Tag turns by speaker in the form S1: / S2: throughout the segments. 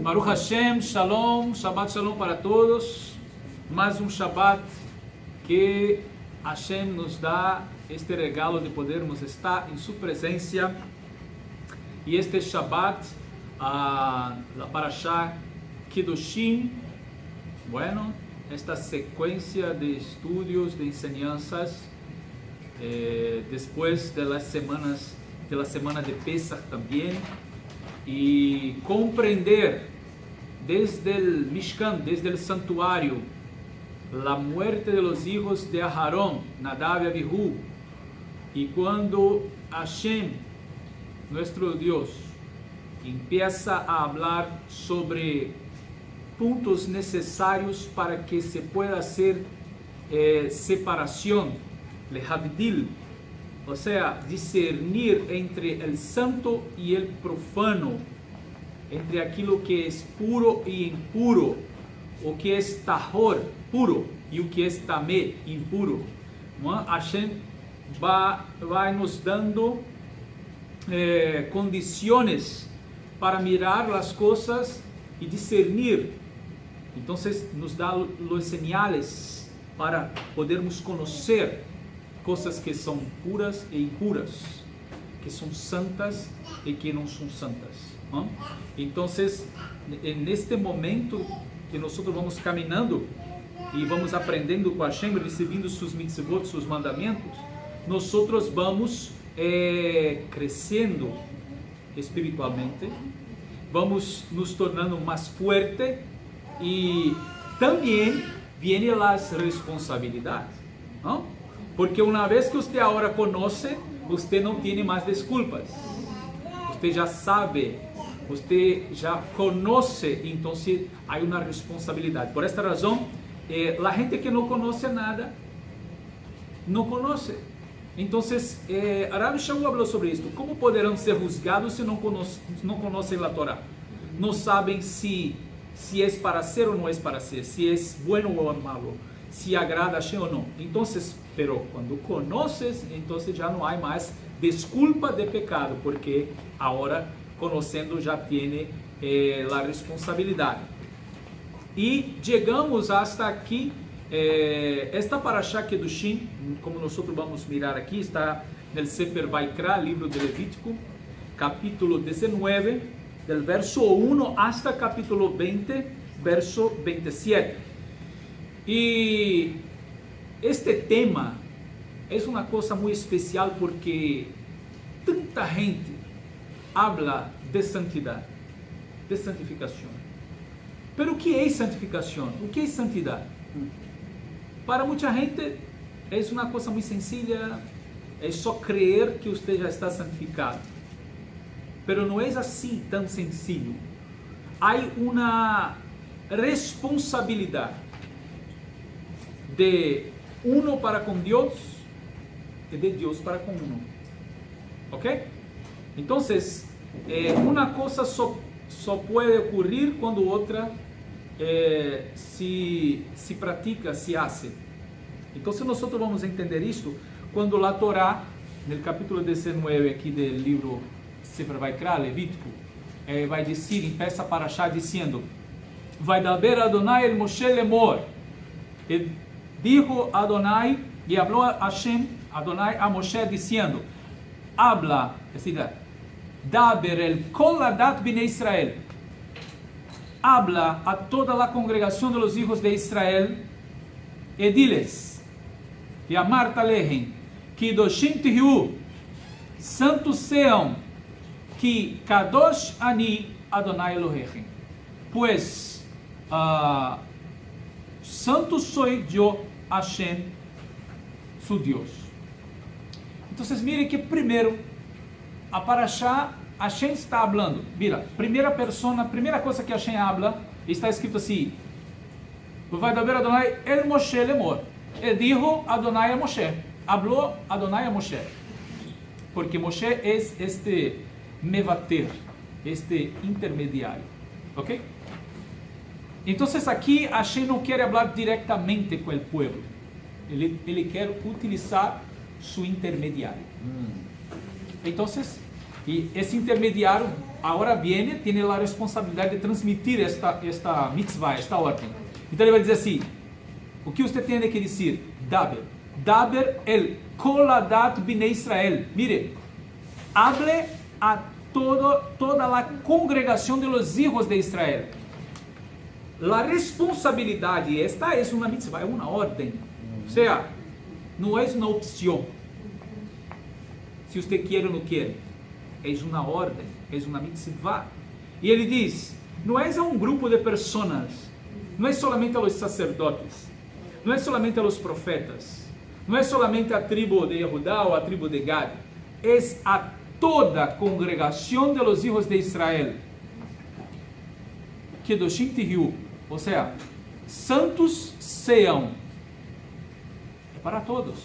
S1: Baruch Hashem, Shalom, Shabbat Shalom para todos. Mais um Shabbat que Hashem nos dá este regalo de podermos estar em sua presença. E este Shabbat, a Parashá Kedoshim, bueno, esta sequência de estudos, de enseñanças, depois da semana de Pesach também, e compreender desde o Mishkan, desde o santuário, a muerte de los hijos de Aharon, Nadab e Abihu, e quando Hashem, nosso Deus, empieza a falar sobre pontos necessários para que se pueda hacer separação, le havdil, ou seja, discernir entre o santo e o profano, entre aquilo que é puro e impuro, o que é tahor, puro, e o que é tamé, impuro. Hashem vai nos dando condições para mirar as coisas e discernir. Então, nos dá os sinais para podermos conhecer coisas que são puras e impuras, que são santas e que não são santas. Então, neste momento que nós vamos caminhando e vamos aprendendo com Hashem, recebendo seus mitzvot, seus mandamentos, nós vamos crescendo espiritualmente, vamos nos tornando mais fortes e também vêm as responsabilidades, não? Porque uma vez que você agora conhece, você não tem mais desculpas, você já sabe, você já conhece, então há uma responsabilidade. Por esta razão, a gente que não conhece nada, não conhece. Então, Rav Shaul falou sobre isso. Como poderão ser julgados se não conhecem a Torá? Não sabem se é para ser ou não é para ser, se é bueno ou malo, se agrada a Hashem ou não. Então, pero quando conheces, então já não há mais desculpa de pecado, porque agora, conhecendo, já tem a responsabilidade. E chegamos hasta aqui. Esta Parashá Kedoshim, como nós vamos mirar aqui, está no Sefer Vaikra, livro de Levítico, capítulo 19, del verso 1 hasta capítulo 20, verso 27. E este tema é uma coisa muito especial porque tanta gente habla de santidade, de santificação. Pero o que é santificação? O que é santidade? Para muita gente é uma coisa muito sencilla, é só crer que você já está santificado. Pero não é assim tão sencillo. Há uma responsabilidade de uno para com Deus e de Deus para com uno. Ok? Então, uma coisa só pode ocorrer quando outra se pratica, se hace. Então, nós vamos entender isto quando a Torá, no capítulo 19 aqui do livro Sefer Vaikra, Levítico, vai dizer, empieza a Parashá dizendo: vai daber Adonai el Moshe lemor. E dijo Adonai, e falou Hashem, Adonai a Moshe dizendo: habla, é decir, daber el kol adat bnei Israel. Habla a toda a congregação de los hijos de Israel e diles, e amart alehem, que doshim tihu, santos sejam, que kadosh ani Adonai Elohechem, pues santo soy yo, Hashem, su Deus. Então, mire que primeiro a Parashá, Hashem está falando. Mira, primeira coisa que Hashem habla, está escrito assim: vai daber Adonai el Moshe lemor. E dijo Adonai a Moshe. Hablou Adonai a Moshe. Porque Moshe é este mevater, este intermediário. Ok? Então, aqui Hashem não quer falar diretamente com o povo. Ele quer utilizar seu intermediário. Então, Y ese intermediario ahora viene, tiene la responsabilidad de transmitir esta mitzvah, esta orden. Então ele vai dizer assim, o que você tem que dizer? Daber el koladat bnei Israel. Mire, hable a toda la congregación de los hijos de Israel. La responsabilidade, esta es una mitzvah, es una orden. O sea, no es una opción. Si usted quiere o no quiere. Es una orden, es una mitzvah. E ele diz, não é a um grupo de pessoas, não é solamente a los sacerdotes, não é solamente a los profetas, não é solamente a tribo de Judá ou a tribo de Gad, é a toda a congregação de los hijos de Israel. Kedoshim tihiu, ou seja, santos sejam. É para todos.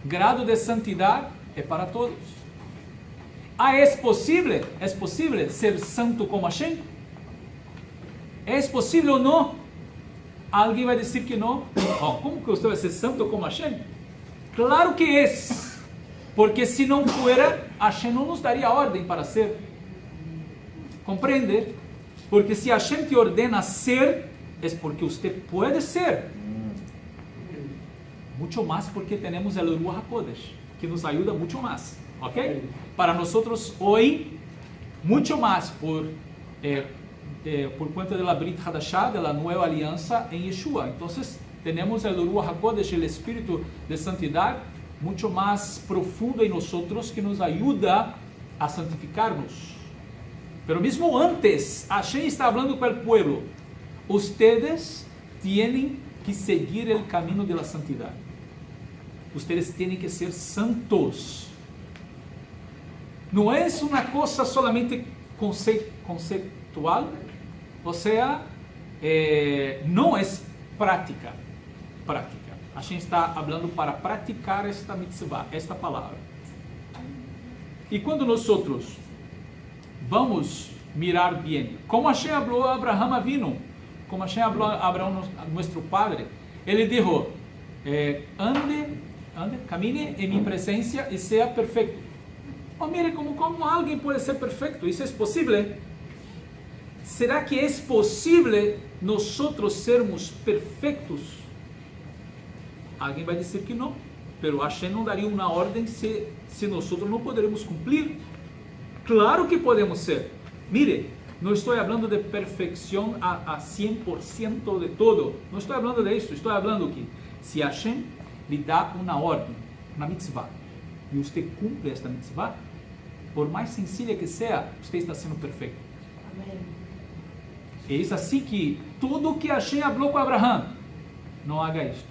S1: Grado de santidade é para todos. ¿Es posible ser santo como Hashem? ¿Es posible o no? Alguien va a decir que no. ¿Cómo que usted va a ser santo como Hashem? Claro que es. Porque si no fuera, Hashem no nos daría orden para ser. ¿Comprende? Porque si Hashem te ordena ser, es porque usted puede ser. Mucho más porque tenemos el Ruach HaKodesh, que nos ayuda mucho más. ¿Ok? Para nosotros hoy, mucho más por cuenta de la Brit Hadashah, de la nueva alianza en Yeshua. Entonces, tenemos el Ruach HaKodesh, el Espíritu de Santidad, mucho más profundo en nosotros, que nos ayuda a santificarnos. Pero mismo antes, Hashem está hablando con el pueblo. Ustedes tienen que seguir el camino de la santidad. Ustedes tienen que ser santos. Não é uma coisa solamente conceitual, ou seja, não é prática. A gente está falando para praticar esta mitzvah, esta palavra. E quando nós vamos mirar bem, como Hashem falou a Abraham Avinu, como Hashem falou a Abraão, nosso padre, ele disse, camine em minha presença e seja perfeito. Oh, mire, como alguém pode ser perfeito? Isso é possível? Será que é possível nós sermos perfeitos? Alguém vai dizer que não, mas Hashem não daria uma ordem se nós não poderemos cumprir. Claro que podemos ser. Mire, não estou falando de perfeição a 100% de todo. Não estou falando disso. Estou falando que se Hashem lhe dá uma ordem, uma mitzvah, e você cumpre esta mitzvah, por mais sencilla que seja, você está sendo perfeito. Amém. É assim que tudo que Hashem falou com Abraão, não haga isto.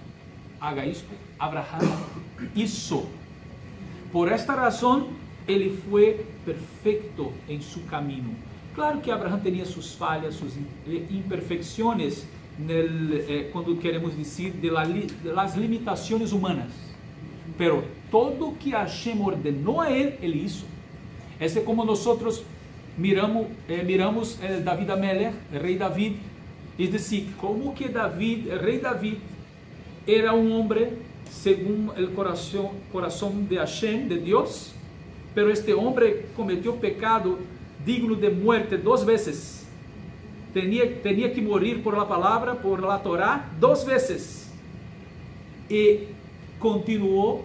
S1: Haga isto. Abraão hizo. Por esta razão, ele foi perfeito em seu caminho. Claro que Abraão tinha suas falhas, suas imperfeições, quando queremos dizer, de las limitações humanas. Pero todo que Hashem ordenou a ele hizo. Esse é como nós miramos David Amelech, rei David, e dizer, como que rei David, era homem segundo o coração de Hashem, de Deus, pero este homem cometeu pecado digno de muerte 2 vezes. Tenía que morir por la palabra, por la Torá, 2 vezes. E continua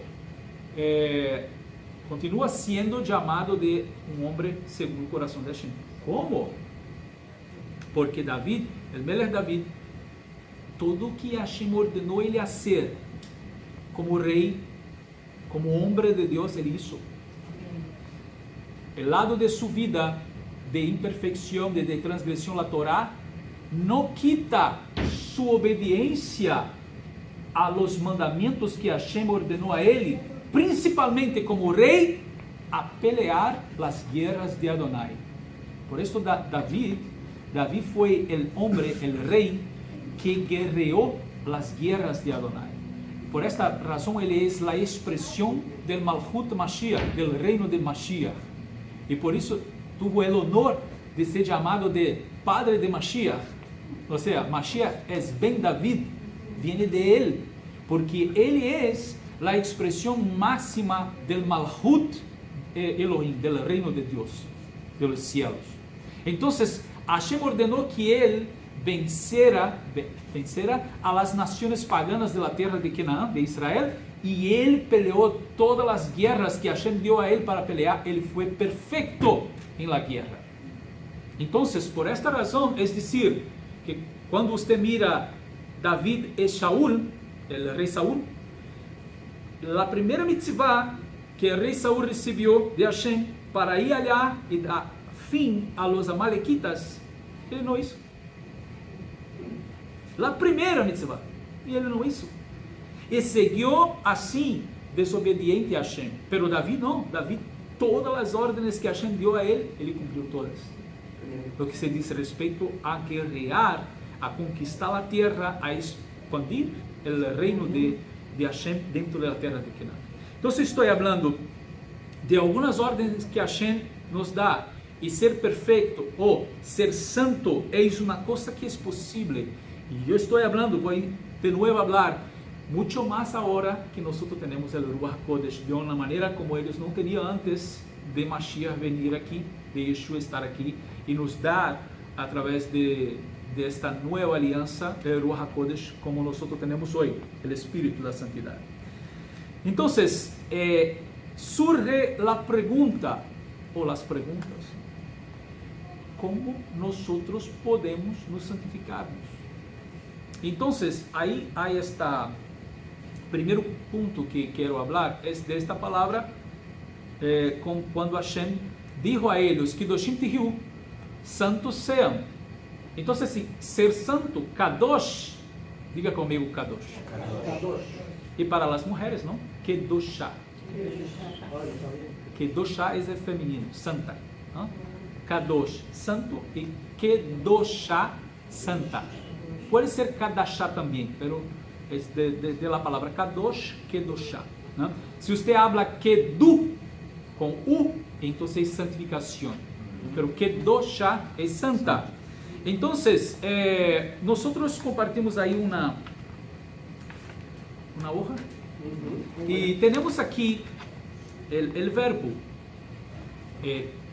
S1: sendo chamado de homem segundo o coração de Hashem. Como? Porque David, o Melech David, tudo que Hashem ordenou ele a ser, como rei, como homem de Deus, ele hizo. O lado de sua vida de imperfeição, de transgressão à Torá, não quita sua obediência a los mandamentos que Hashem ordenou a ele, principalmente como rei, a pelear as guerras de Adonai. Por isso David foi o homem, o rei, que guerreou as guerras de Adonai. Por esta razão ele é a expressão do Malchut Mashiach, do reino de Mashiach. E por isso tuvo o honor de ser chamado de padre de Mashiach. Ou seja, Mashiach é Ben David, viene de ele, porque ele é a expressão máxima del Malchut Elohim, del reino de Dios, de los cielos. Entonces, Hashem ordenó que él vencera a las naciones paganas de la tierra de Canaán, de Israel, y él peleó todas las guerras que Hashem dio a él para pelear. Él fue perfecto en la guerra. Entonces, por esta razón, es decir, que cuando usted mira David y Saúl, el rey Saúl, la primera mitzvah que el rey Saúl recibió de Hashem para ir allá y dar fin a los amalequitas, él no hizo. La primera mitzvah, y él no hizo. Y siguió así, desobediente a Hashem. Pero David no, David, todas las órdenes que Hashem dio a él, ele cumpriu todas. Lo que se dice respecto a guerrear, a conquistar la tierra, a expandir el reino de Hashem dentro de la tierra de Canaán. Entonces estoy hablando de algunas órdenes que Hashem nos da, y ser perfecto o ser santo es una cosa que es posible. Y yo estoy hablando, voy de nuevo a hablar, mucho más ahora que nosotros tenemos el Ruach HaKodesh, de una manera como ellos no tenían antes de Mashiach venir aquí, de Yeshua estar aquí, y nos dar a través de esta nueva alianza el Ruach HaKodesh como nosotros tenemos hoy, el Espíritu de la Santidad. Entonces, surge la pregunta, o las preguntas, ¿cómo nosotros podemos nos santificarnos? Entonces, ahí hay esta primer punto que quiero hablar, es de esta palabra, cuando Hashem dijo a ellos, Kedoshim Tihiu, santos sean. Entonces, si ser santo, Kadosh, diga conmigo Kadosh. Kadosh. Y para las mujeres, ¿no? Kedoshá. Kedoshá es el femenino, santa, ¿no? Kadosh, santo, y Kedoshá, santa. Puede ser Kadashá también, pero es de la palabra Kadosh, Kedoshá, ¿no? Si usted habla Kedu con U, entonces es santificación. Pero Kedoshá es santa. Entonces, nosotros compartimos ahí una hoja. Y tenemos aquí el verbo.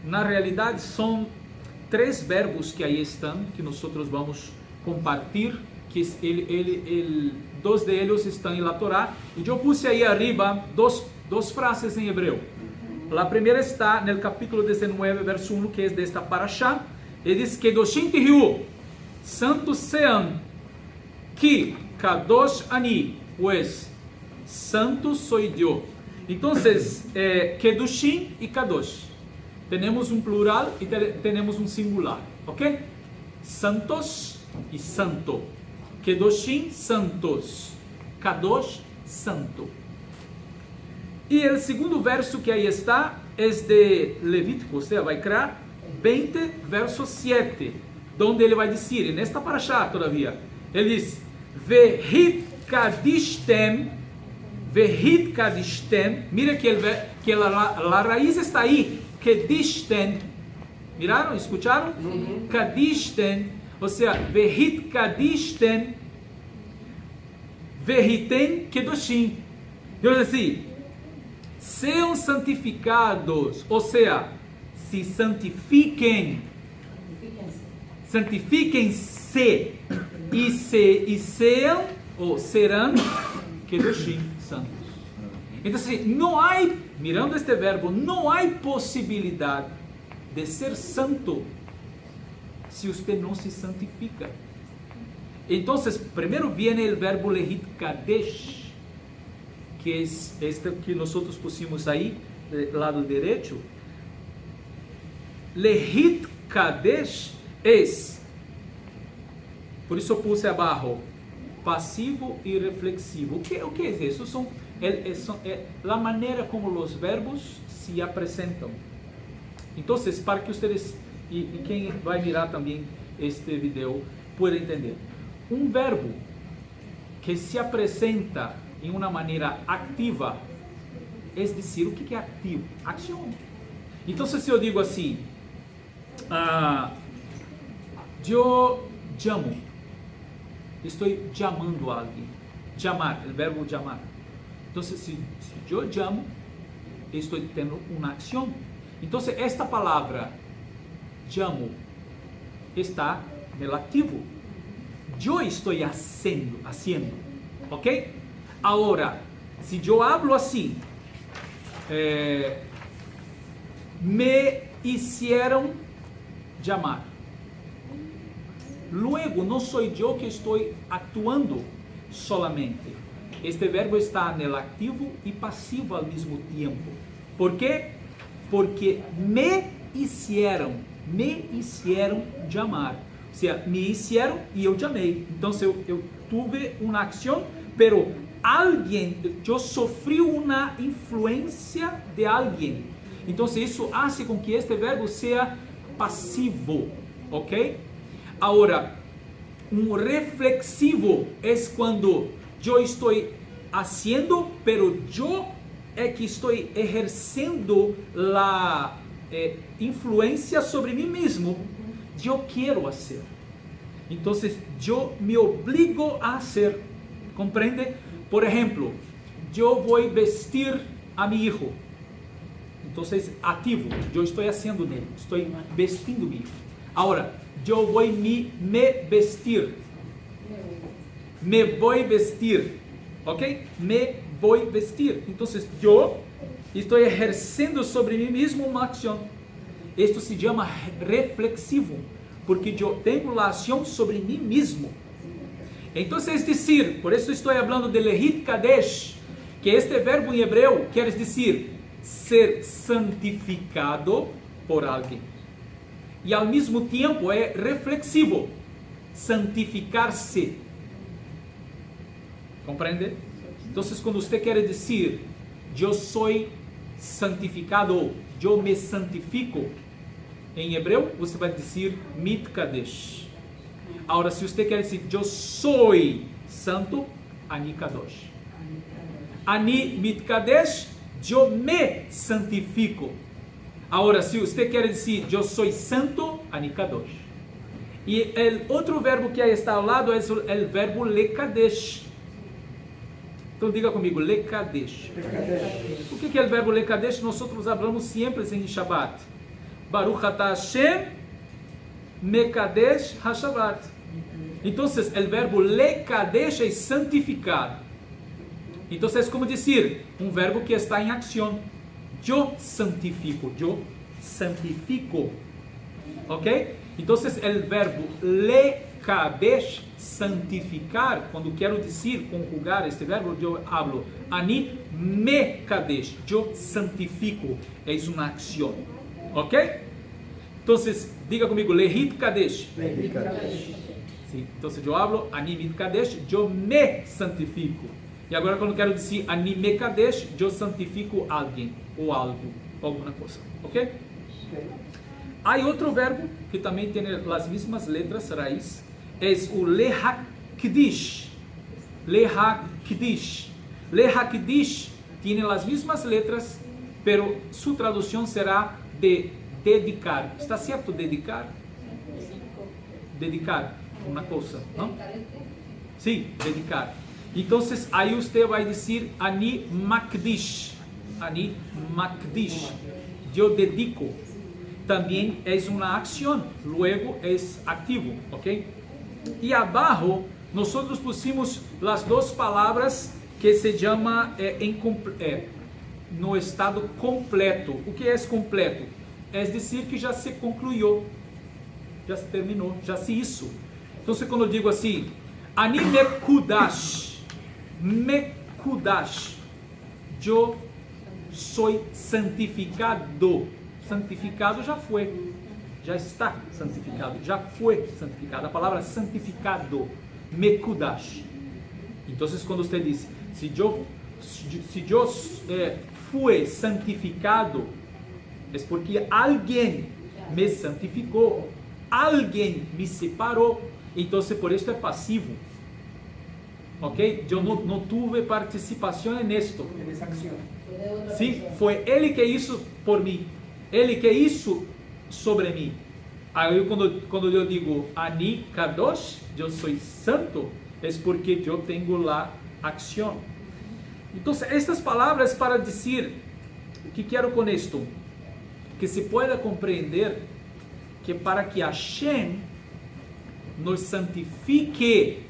S1: Na realidad son 3 verbos que ahí están, que nosotros vamos compartir, que dos de ellos están en la Torá, y yo puse ahí arriba dos frases en hebreo. La primera está en el capítulo 19, verso 1, que es de esta parashá, y dice, Kedoshim Tihiu, santos sean, ki Kadosh Ani, pues, santo soy yo. Entonces, Kedoshim y Kadosh, tenemos un plural y tenemos un singular, ¿ok? Santos y santo. Kedoshim, santos. Kadosh, santo. Y el segundo verso que ahí está es de Levítico, o sea, Vaikra 20, verso 7, donde ele vai dizer, en esta parashá todavía, ele diz, Vehit kadishtem, mira que la raíz está ahí, kedishtem, miraram, escucharam? Kadishtem, ou seja, vehit kadishtem, vehitem kedoshim. Então, assim, sejam santificados, ou seja, se santifiquem, santifiquem-se, e sejam, ou serão, kedoshim, santos. Então, assim, não há, mirando este verbo, não há possibilidade de ser santo se você não se santifica. Então, primeiro vem o verbo lehit kadesh, que é este que nós pusimos aí, do lado direito. Lehit kadesh é, por isso eu puse abaixo, passivo e reflexivo. O que é isso? São a maneira como os verbos se apresentam. Então, para que vocês, e quem vai mirar também este vídeo, pueda entender. Um verbo que se apresenta em uma maneira ativa, é dizer, o que é ativo? Ação. Então, se eu digo assim, eu llamo, estou chamando a alguém. Llamar, o verbo llamar. Então, se eu llamo, estou tendo uma ação. Então, esta palavra, llamo, está no ativo. Eu estou haciendo, ok? Agora, se eu hablo assim, me hicieron llamar. Luego, não sou eu que estou actuando solamente. Este verbo está no ativo e passivo ao mesmo tempo. Por quê? Porque me hicieron llamar. Ou seja, me hicieron e eu chamei. Então, eu tive uma ação, pero alguém, eu sofri uma influência de alguém. Então, isso faz com que este verbo seja passivo, ok? Agora, um reflexivo é quando eu estou haciendo, pero eu é que estou exercendo a influência sobre mim mesmo. Eu quero fazer. Então, eu me obrigo a fazer. Compreende? Por exemplo, eu vou vestir a meu filho. Então, ativo. Eu estou fazendo nele. Estou vestindo meu filho. Agora, eu vou me vestir. Me vou vestir. Ok? Me vou vestir. Então, eu estou exercendo sobre mim mesmo uma ação. Isto se chama reflexivo, porque eu tenho a ação sobre mim mesmo. Então, é dizer, por isso estou falando de Lehit Kadesh, que este verbo em hebreu quer dizer ser santificado por alguém. E ao mesmo tempo é reflexivo, santificar-se. Compreende? Então, quando você quer dizer, eu sou santificado, eu me santifico, em hebreu, você vai dizer Mitkadesh. Agora, se você quer dizer, eu sou santo, Ani Kadosh. Ani Mitkadesh, eu me santifico. Agora, se você quer dizer, eu sou santo, Ani Kadosh. E o outro verbo que aí está ao lado é o verbo Lekadesh. Então diga comigo, Lekadesh. O que é o verbo Lekadesh? Nós falamos sempre em Shabbat. Baruch atah Hashem Mekadesh HaShabbat. Então, o verbo Lekadesh é santificar. Então, é como dizer, um verbo que está em ação. Eu santifico. Ok? Então, o verbo Lekadesh, santificar, quando quero dizer, conjugar este verbo, eu hablo Ani Mekadesh. Eu santifico. É uma ação. Ok? Então, diga comigo, Lehit Kadesh.
S2: Lehit Kadesh.
S1: Sim. Então, eu hablo Ani Mitkadesh, eu me santifico. E agora, quando quero dizer Ani Mekadesh, eu santifico alguém, ou algo, alguma coisa. Ok? Há outro verbo que também tem as mesmas letras raiz, é o Lehakdish. Lehakdish. Lehakdish tem as mesmas letras, pero sua tradução será de dedicar. Está certo dedicar? Dedicar uma coisa, não? Sim, dedicar. Então, aí você vai dizer Ani Makdish. Ani Makdish. Eu dedico. Também é uma ação, logo é ativo, ok? E abaixo, nós pusimos as duas palavras que se chama no estado completo. O que é completo? É dizer que já se concluiu, já se terminou, já se isso. Então, quando eu digo assim, Ani Mekudash, eu sou santificado. Santificado já foi, já está santificado, já foi santificado. A palavra santificado, Mekudash. Então, quando você diz, se eu fui santificado, é porque alguém me santificou, alguém me separou. Então, por isso é passivo. Ok? Eu não tive participação nisto. Sim, foi ele que isso por mim. Ele que isso sobre mim. Aí, quando eu digo Ani Kadosh, eu sou santo, é porque eu tenho lá ação. Então, estas palavras para dizer O que quero com isto? Que se pueda compreender que para que Hashem nos santifique,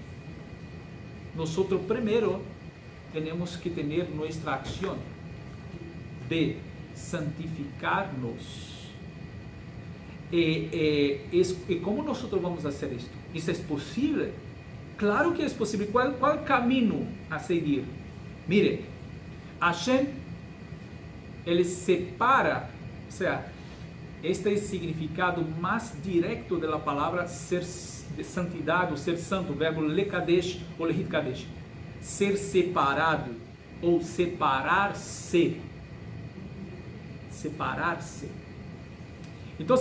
S1: nosotros primero tenemos que tener nuestra acción de santificarnos. ¿Y cómo nosotros vamos a hacer esto? ¿Eso es posible? Claro que es posible. ¿Cuál camino a seguir? Mire, Hashem, Él separa, o sea, este es el significado más directo de la palabra ser de santidade, o ser santo, o verbo lekadesh ou lehit kadesh, ser separado ou separar-se. Separar-se. Então,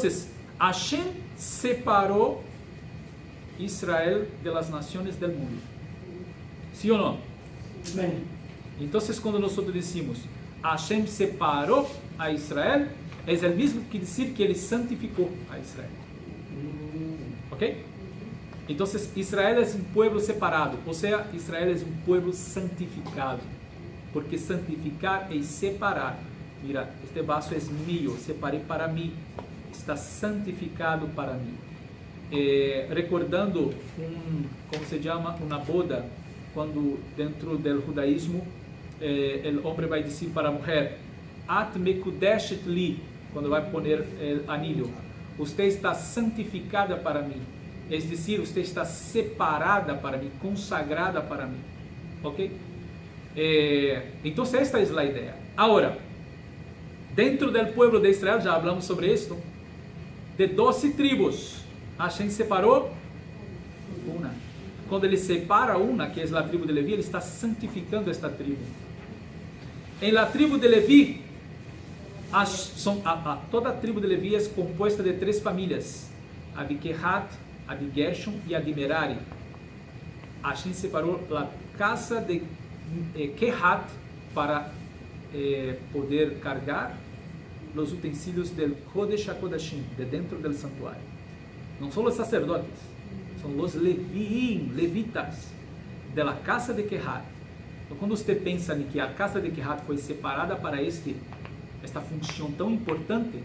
S1: Hashem separou Israel de las naciones del mundo. ¿Sí o no?
S2: Amén.
S1: Então, quando nós decimos Hashem separou a Israel, é o mesmo que dizer que ele santificou a Israel. ¿Ok? Então, Israel é um povo separado, ou seja, Israel é um povo santificado, porque santificar é separar. Mira, este vaso é mío, separei para mim, está santificado para mim. Recordando como se chama, uma boda, quando dentro do judaísmo, o homem vai dizer para a mulher, At mekudeshet li, quando vai poner o anillo, você está santificada para mim. É dizer, você está separada para mim, consagrada para mim. Ok? Então, esta é a ideia. Agora, dentro do povo de Israel, já falamos sobre isto, de 12 tribos, Hashem separou uma. Quando ele separa uma, que é a tribo de Levi, ele está santificando esta tribo. Em la tribo de Levi, toda a tribo de Levi é composta de 3 famílias: a de Kehat, a de Gershon e a de Merari. Hashem separou a casa de Kehat para poder carregar os utensílios del Kodesh HaKodashim, de dentro del santuário. Não são os sacerdotes, são os levitas, de la casa de Kehat. Então, quando você pensa em que a casa de Kehat foi separada para esta função tão importante,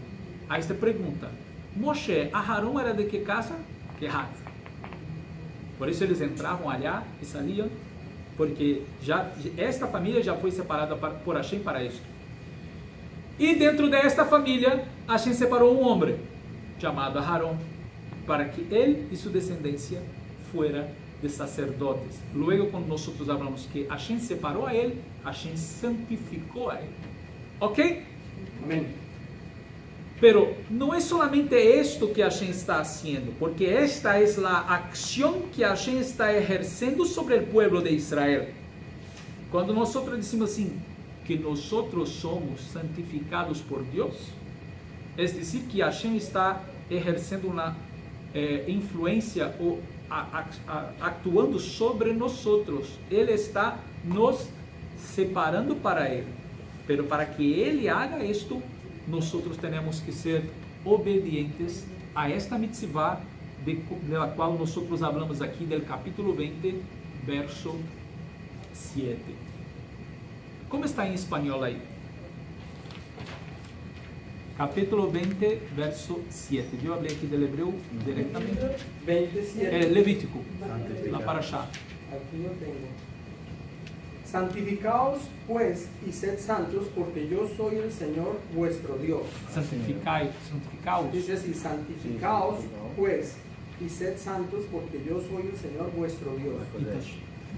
S1: aí você pergunta, Moshe, Aharon era de que casa? Kehat. Por isso eles entravam allá e saíam, porque esta família já foi separada por Hashem para isto. E dentro desta família, Hashem separou um homem chamado Aharon, para que ele e sua descendência fuera de sacerdotes. Luego, quando nós falamos que Hashem separou a ele, Hashem santificou a ele. Ok?
S2: Amén.
S1: Pero não é solamente esto que Hashem está haciendo, porque esta é a acção que Hashem está ejercendo sobre o povo de Israel. Quando nós dizemos assim, que nós somos santificados por Deus, é dizer que Hashem está exercendo uma influência ou actuando sobre nós. Ele está nos separando para Ele. Pero para que Ele haga isto, nós temos que ser obedientes a esta mitzvah de la qual nós falamos aqui do capítulo 20, verso 7. Como está em espanhol aí? Capítulo 20, verso 7. Eu falei aqui do hebreu diretamente.
S2: 27.
S1: Levítico, la parashá.
S2: Aquí lo tengo. Santificaos pues y sed santos, porque yo soy el Señor vuestro Dios.
S1: Santificaos.
S2: Dice así, santificaos pues y sed santos, porque yo soy el Señor vuestro Dios.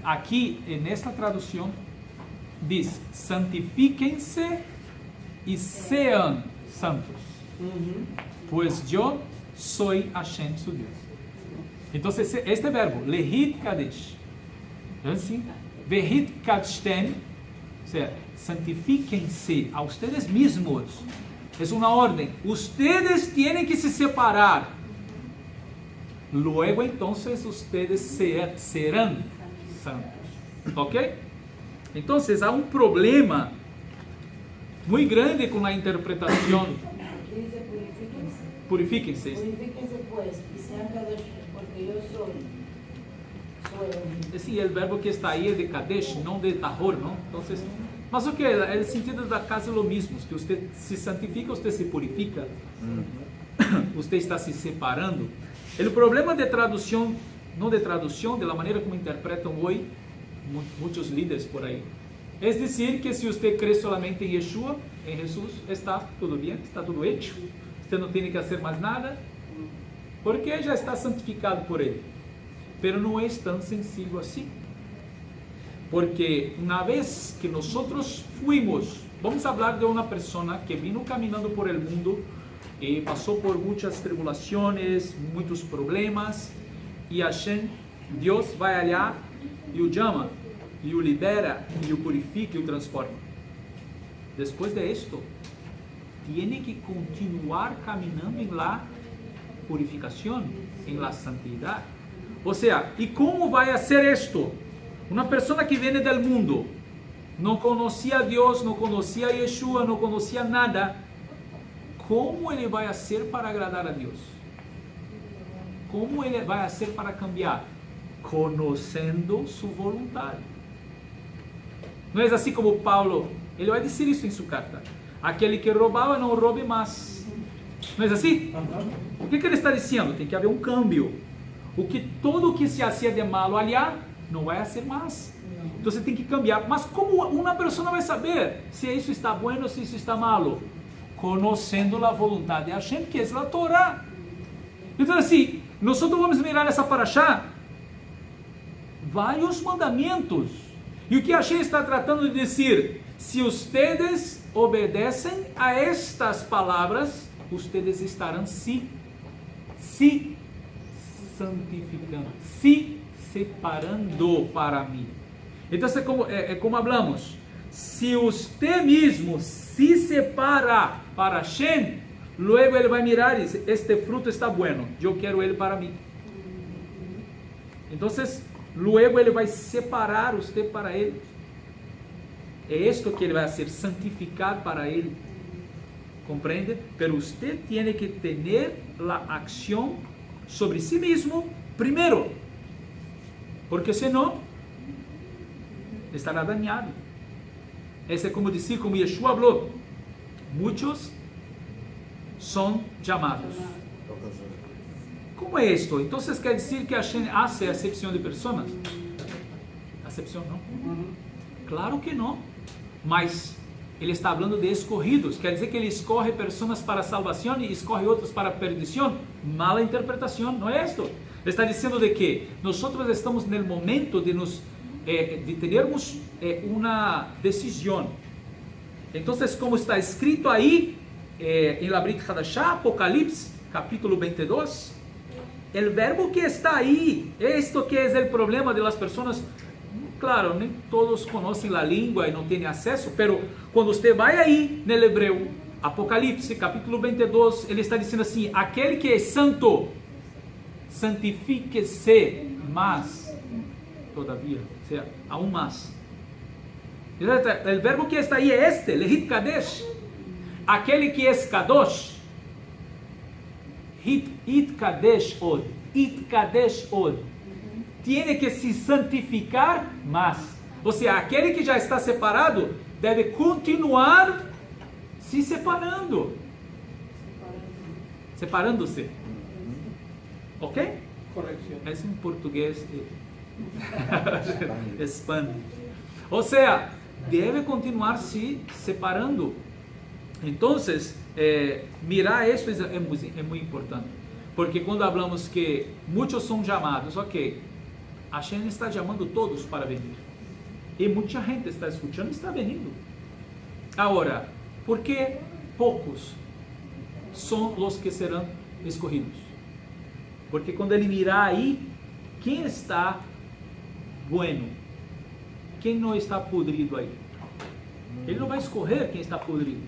S1: Aqui, nesta tradução, diz: santifiquem-se e sean santos, pues yo soy Hashem, su Deus. Então, este verbo, lehit kadesh, é assim, vehit kadshtem, ou seja, santifiquem-se a ustedes mismos, é uma ordem, ustedes têm que se separar, luego entonces ustedes serão santos, ok? Então, há um problema muito grande com a interpretação.
S3: Dice,
S1: Purifíquense.
S3: Purifíquense pues, y sean kadosh, porque yo soy
S1: Sim, o verbo que está aí é de Kadesh, não de Tahor, não? Então, mas o que? O sentido da casa é o mesmo, que você se santifica, você se purifica, você está se separando. O problema de tradução, não de tradução, da maneira como interpretam hoje muitos líderes por aí, é dizer que se você crê solamente em Yeshua, em Jesus, está tudo bem, está tudo hecho, você não tem que fazer mais nada, porque já está santificado por Ele. Pero não é tão sencillo assim. Porque uma vez que nós fuimos, vamos falar de uma pessoa que vino caminhando por el mundo e passou por muitas tribulações, muitos problemas, e Hashem, Deus vai allá e o chama, e o libera, e o purifica e o transforma. Depois de esto, tem que continuar caminhando em la purificação, em la santidade. Ou seja, e como vai ser isto? Uma pessoa que vem do mundo, não conhecia a Deus, não conhecia a Yeshua, não conhecia nada, como ele vai ser para agradar a Deus? Como ele vai ser para cambiar? Conhecendo sua vontade. Não é assim como Paulo, ele vai dizer isso em sua carta. Aquele que roubava, não roube mais. Não é assim? O que ele está dizendo? Tem que haver um câmbio. Tudo o que se hacía de malo allá, não vai ser mais. Então você tem que cambiar. Mas como uma pessoa vai saber se isso está bueno ou se isso está malo? Conhecendo a vontade de Hashem, que é a Torá. Então assim, nós vamos mirar essa paraxá, vários mandamentos. E o que Hashem está tratando de dizer? Se vocês obedecem a estas palavras, vocês estarão se santificando, se separando para mim. Então é como hablamos, se você mesmo se separa para Hashem, luego ele vai mirar e dizer, este fruto está bueno, eu quero ele para mim. Então, luego ele vai separar você para ele. É isto que ele vai ser santificado para ele. Compreende? Pero você tem que ter a ação sobre si mesmo primeiro, porque senão estará dañado. Esse é como dizer, como Yeshua falou, muitos são chamados. Como é isto? Então quer dizer que Hashem hace acepção de pessoas? Acepção não? Claro que não. Mas ele está falando de escorridos. Quer dizer que ele escorre pessoas para salvação e escorre outras para perdição? Mala interpretação, não é isto? Ele está dizendo de que nós estamos no momento de termos uma decisão. Então, como está escrito aí em la Brit Hadashah, Apocalipse, capítulo 22, o verbo que está aí, esto que é o problema de las pessoas. Claro, nem todos conhecem a língua e não têm acesso, pero quando você vai aí no hebreu, Apocalipse, capítulo 22, ele está dizendo assim, aquele que é santo, santifique-se mais, todavia, ou seja, aún mais. O verbo que está aí é este, lehit kadesh, aquele que é kadosh, it kadesh od, tem que se santificar mais. Ou seja, aquele que já está separado deve continuar se separando. Separando-se. Ok?
S2: Correção.
S1: É em português. Spanish. Ou seja, deve continuar se separando. Então, mirar isso é muito importante. Porque quando falamos que muitos são chamados, ok, Hashem está chamando todos para venir. E muita gente está escutando e está vindo. Agora, por que poucos são os que serão escolhidos? Porque quando ele mirar aí, quem está bueno? Quem não está podrido aí? Ele não vai escolher quem está podrido.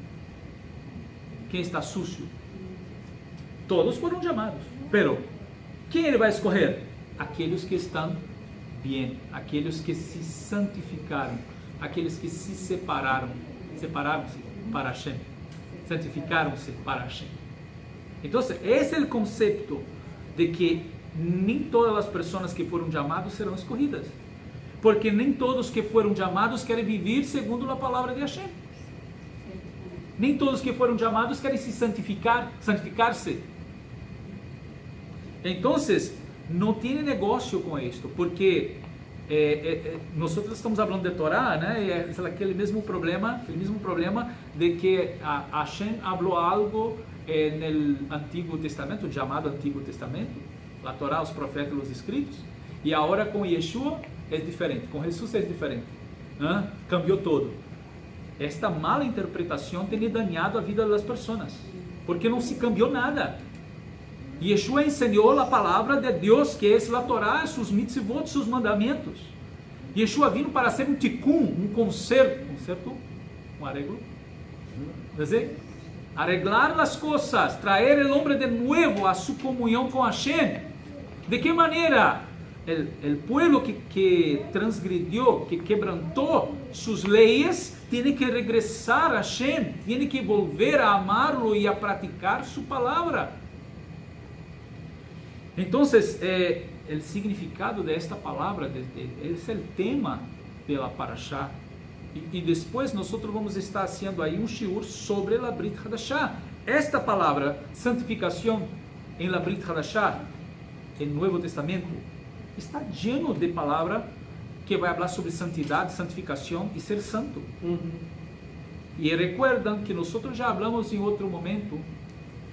S1: Quem está sujo. Todos foram chamados. Pero, quem ele vai escolher? Aqueles que estão bem, aqueles que se santificaram, aqueles que se separaram-se para Hashem, santificaram-se para Hashem. Então, esse é o conceito de que nem todas as pessoas que foram chamadas serão escolhidas. Porque nem todos que foram chamados querem viver segundo a palavra de Hashem. Nem todos que foram chamados querem se santificar-se. Então, não tem negócio com isto, porque nós estamos falando de Torá, né? E é aquele mesmo problema de que Hashem falou algo no Antigo Testamento, chamado Antigo Testamento, a Torá, os profetas, os escritos, e agora com Yeshua é diferente, com Jesus é diferente, cambiou todo. Esta mala interpretação tem danhado a vida das pessoas, porque não se cambiou nada. Yeshua ensinou a palavra de Deus, que é a Torá, seus mitzvot, seus mandamentos. Yeshua vino para ser um tikkun, um conserto, um arreglo, arreglar as coisas, trazer o homem de novo a sua comunhão com Hashem. De que maneira? O pueblo que transgrediu, que quebrantou suas leis, tem que regressar a Hashem, tem que volver a amá-lo e a praticar sua palavra. Então, o significado desta palavra, esse é o tema da Parashá. E depois nós vamos estar fazendo aí um shiur sobre a Brit Hadashah. Esta palavra, santificação, em la Brit Hadashah, no Novo Testamento, está lleno de palavra que vai falar sobre santidade, santificação e ser santo. E recuerdan que nós já falamos em outro momento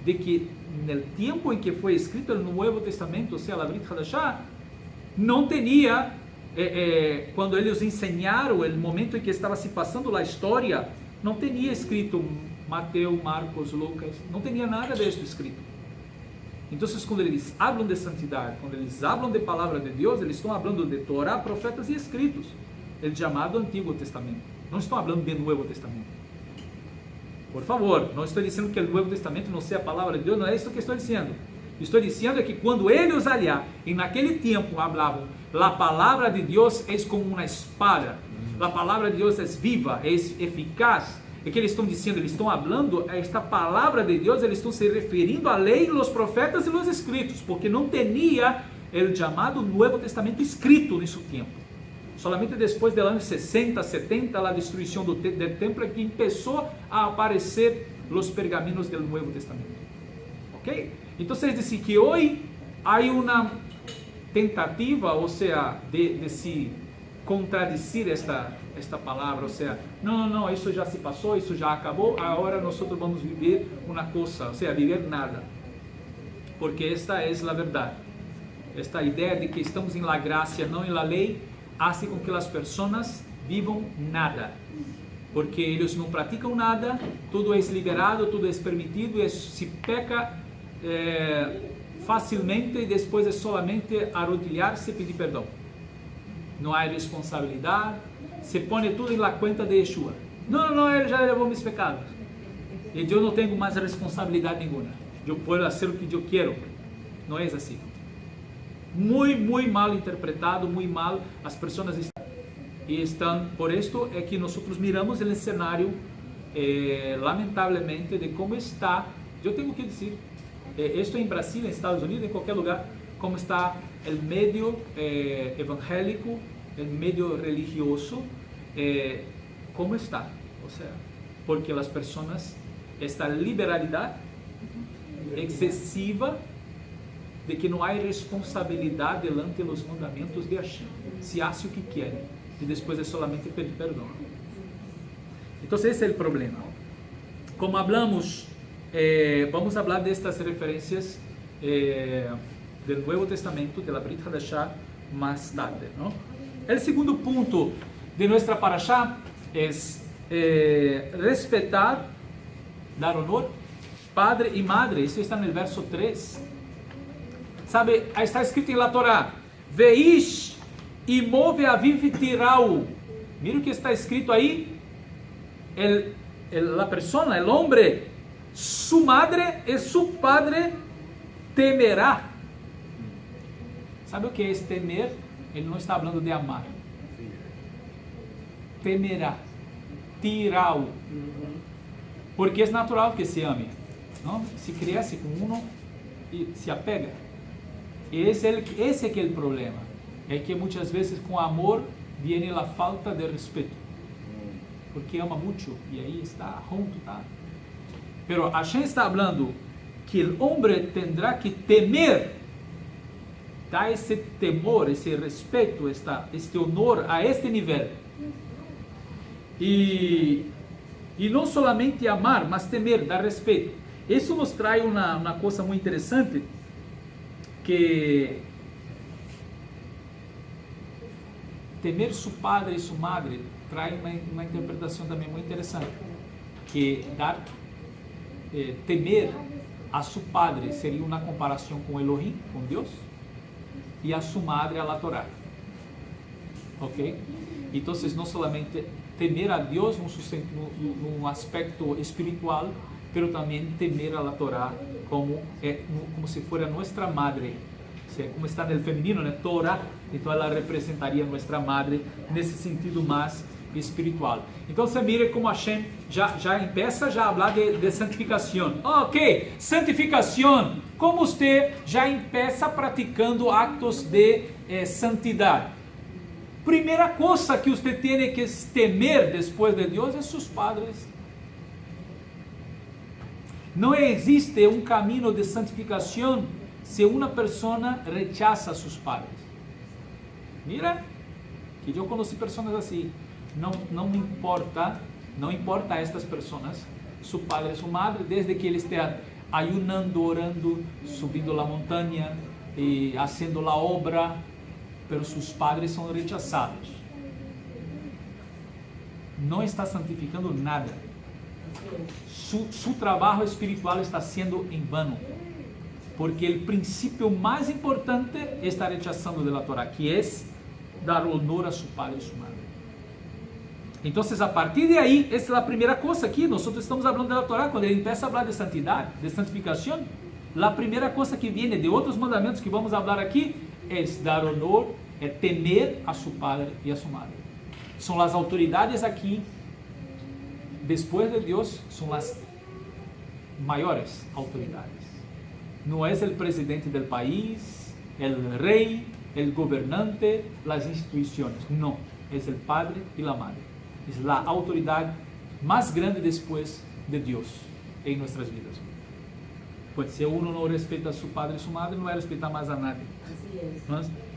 S1: de que no tempo em que foi escrito o Novo Testamento, ou seja, a Brit Hadashah, não tinha, quando eles ensinaram, o momento em que estava se passando a história, não tinha escrito Mateus, Marcos, Lucas, não tinha nada disso escrito. Então, quando eles falam de santidade, quando eles falam de palavra de Deus, eles estão falando de Torá, profetas e escritos, o chamado Antigo Testamento. Não estão falando de Novo Testamento. Por favor, não estou dizendo que o Novo Testamento não seja a palavra de Deus, não é isso que estou dizendo. Estou dizendo que quando eles allá, e naquele tempo, falavam, a palavra de Deus é como uma espada, a palavra de Deus é viva, é eficaz. É que eles estão dizendo, eles estão falando, esta palavra de Deus, eles estão se referindo à lei, os profetas e os escritos, porque não tinha o chamado Novo Testamento escrito nesse tempo. Solamente depois dos anos 60, 70, a destruição do templo, é que começou a aparecer os pergaminos do Novo Testamento. Ok? Então, é dizer que hoje há uma tentativa, ou seja, de se contradizer esta palavra, ou seja, não, isso já se passou, isso já acabou, agora nós vamos viver uma coisa, ou seja, viver nada, porque esta é a verdade. Esta ideia de que estamos em la gracia, não em la lei, faz com que as pessoas vivam nada, porque eles não praticam nada, tudo é liberado, tudo é permitido, se peca facilmente e depois é solamente arrodilhar-se e pedir perdão. Não há responsabilidade, se põe tudo na conta de Yeshua. Não, ele já levou meus pecados. E eu não tenho mais responsabilidade nenhuma. Eu posso fazer o que eu quero. Não é assim. Muito mal interpretado, muito mal. As pessoas estão. Por isto é que nós miramos o cenário, lamentavelmente, de como está. Eu tenho que dizer, isto em Brasil, em Estados Unidos, em qualquer lugar, como está o meio evangélico, o meio religioso, como está, ou seja, porque as pessoas, esta liberalidade excessiva de que não há responsabilidade delante dos mandamentos de Hashem, se hace o que querem e depois é solamente pedir perdão. Então esse é o problema. Como hablamos, vamos falar destas referências do Novo Testamento, da Brit Hadashah, mais tarde, não? O segundo ponto de nossa parashá é respeitar, dar honor, padre e madre. Isso está no verso 3. Sabe, está escrito em la Torá, Veish imove aviv tirau. Mira o que está escrito aí. La persona, el hombre, su madre e su padre temerá. Sabe o que é temer? Ele não está falando de amar. Temerá. Tirau. Porque é natural que se ame. Não? Se cresce com um e se apega. Esse é que é o problema. É que muitas vezes com amor vem a falta de respeito. Porque ama muito e aí está junto, tá? Pero Hashem está falando que o homem terá que temer, dar esse temor, esse respeito, este honor a este nível. E não solamente amar, mas temer, dar respeito. Isso nos traz uma coisa muito interessante, que temer seu padre e sua madre traz uma interpretação também muito interessante, que temer a seu padre seria uma comparação com Elohim, com Deus, e a sua madre a la Torá. Ok? Então, não solamente temer a Deus num aspecto espiritual, pero também temer a la Torá como se fosse nossa madre. Como está no feminino, né? Torá, então ela representaria nossa madre nesse sentido mais espiritual. Então você mira como Hashem já começa a falar de santificação. Ok, santificação, como você já começa praticando actos de santidade. Primeira coisa que você tem que temer depois de Deus é seus padres. Não existe um caminho de santificação se uma pessoa rechaça seus padres. Mira, que eu conheci pessoas assim. Não importa a estas pessoas, seu padre e sua madre, desde que ele esteja ayunando, orando, subindo a montanha, e fazendo a obra, pero seus padres são rechazados. Não está santificando nada. Su trabalho espiritual está sendo em vano, porque o princípio mais importante está rechazando da Torá, que é dar honor a seu padre e sua madre. Então, a partir de aí, essa é a primeira coisa aqui. Nós estamos falando da Torá. Quando ele começa a falar de santidade, de santificação, a primeira coisa que vem de outros mandamentos que vamos falar aqui é dar honor, é temer a seu padre e a sua madre. São as autoridades aqui, depois de Deus, são as maiores autoridades. Não é o presidente do país, o rei, o governante, as instituições. Não, é o padre e a madre. É a autoridade mais grande depois de Deus em nossas vidas. Pois se uno não respeita a seu padre e sua madre, não vai respeitar mais a nadie. Assim é.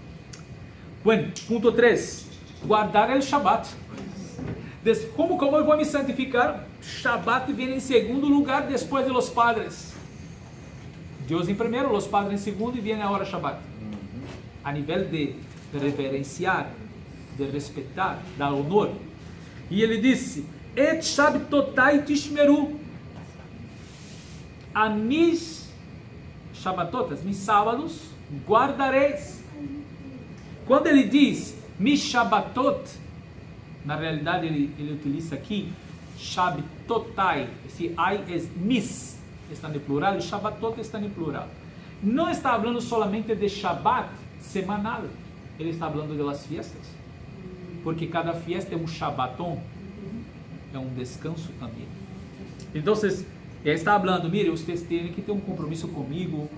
S1: Bueno, ponto 3. Guardar o Shabbat. Como eu vou me santificar? Shabbat vem em segundo lugar depois de los padres. Deus em primeiro, os padres em segundo e vem agora Shabbat. A nível de reverenciar, de respeitar, dar honor. E ele disse: Et Shabbatotai tishmeru. A mis Shabbatotas, mis sábados, guardareis. Quando ele diz mis Shabbatot, na realidade ele utiliza aqui Shabbatotai. Esse ai é mis, está no plural, e Shabbatot está no plural. Não está falando solamente de Shabbat semanal, ele está falando de las fiestas, porque cada fiesta é um Shabbaton, é um descanso também. Então, ele está falando, mire, vocês têm que ter um compromisso comigo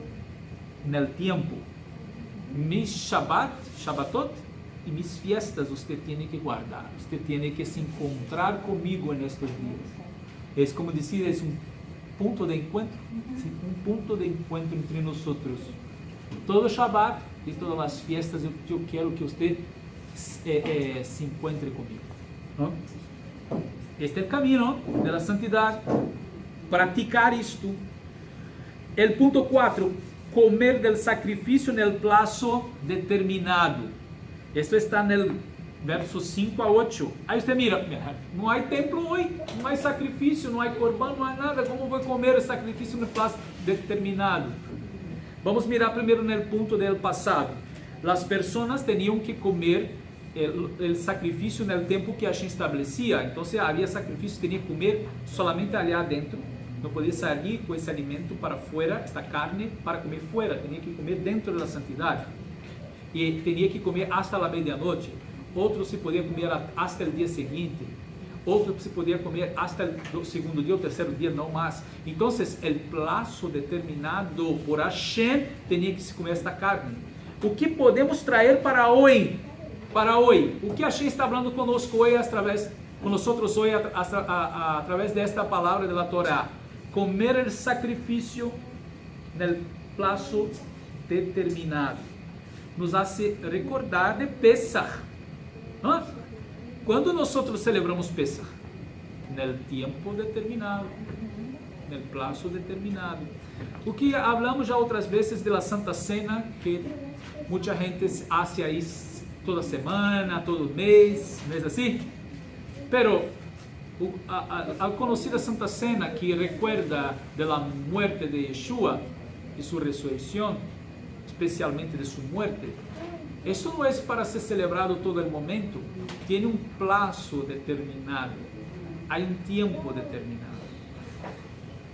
S1: no tempo. Mis Shabbatot e mis fiestas você tem que guardar, você tem que se encontrar comigo nestes dias. É como dizer, é um ponto de encontro, entre nós. Todo Shabbat e todas as fiestas eu quero que você se encontre comigo. ¿No? Este é o caminho da santidade, praticar isto. O ponto 4, comer del sacrifício no plazo determinado. Esto está no verso 5 a 8. Aí você mira, não há templo hoje, não há sacrifício, não há corban, não há nada. Como vou comer o sacrifício no plazo determinado? Vamos mirar primeiro no ponto do passado. As pessoas tinham que comer o sacrifício no tempo que Hashem estabelecia. Então, se havia sacrifício, tinha que comer solamente ali dentro. Não podia sair com esse alimento para fora, esta carne, para comer fora. Tinha que comer dentro da santidade. E tinha que comer hasta a meia-noite. Outros se podia comer hasta o dia seguinte. outro se podia comer hasta o segundo dia, o terceiro dia, não mais. Então, o prazo determinado por Hashem tinha que se comer esta carne. O que podemos trazer para hoje? Para hoje, o que Hashem está falando conosco hoje, com nós hoje, através desta palavra da Torá? Comer o sacrifício no prazo determinado. Nos hace recordar de Pesach. Quando nós celebramos Pesach? No tempo determinado, no prazo determinado. O que falamos já outras vezes da Santa Cena, que muita gente faz aí toda semana, todo mês, não é assim? Pero a conhecida Santa Cena, que recuerda da morte de Yeshua e sua ressurreição, especialmente de sua morte, isso não é para ser celebrado todo o momento, tem um prazo determinado, há um tempo determinado.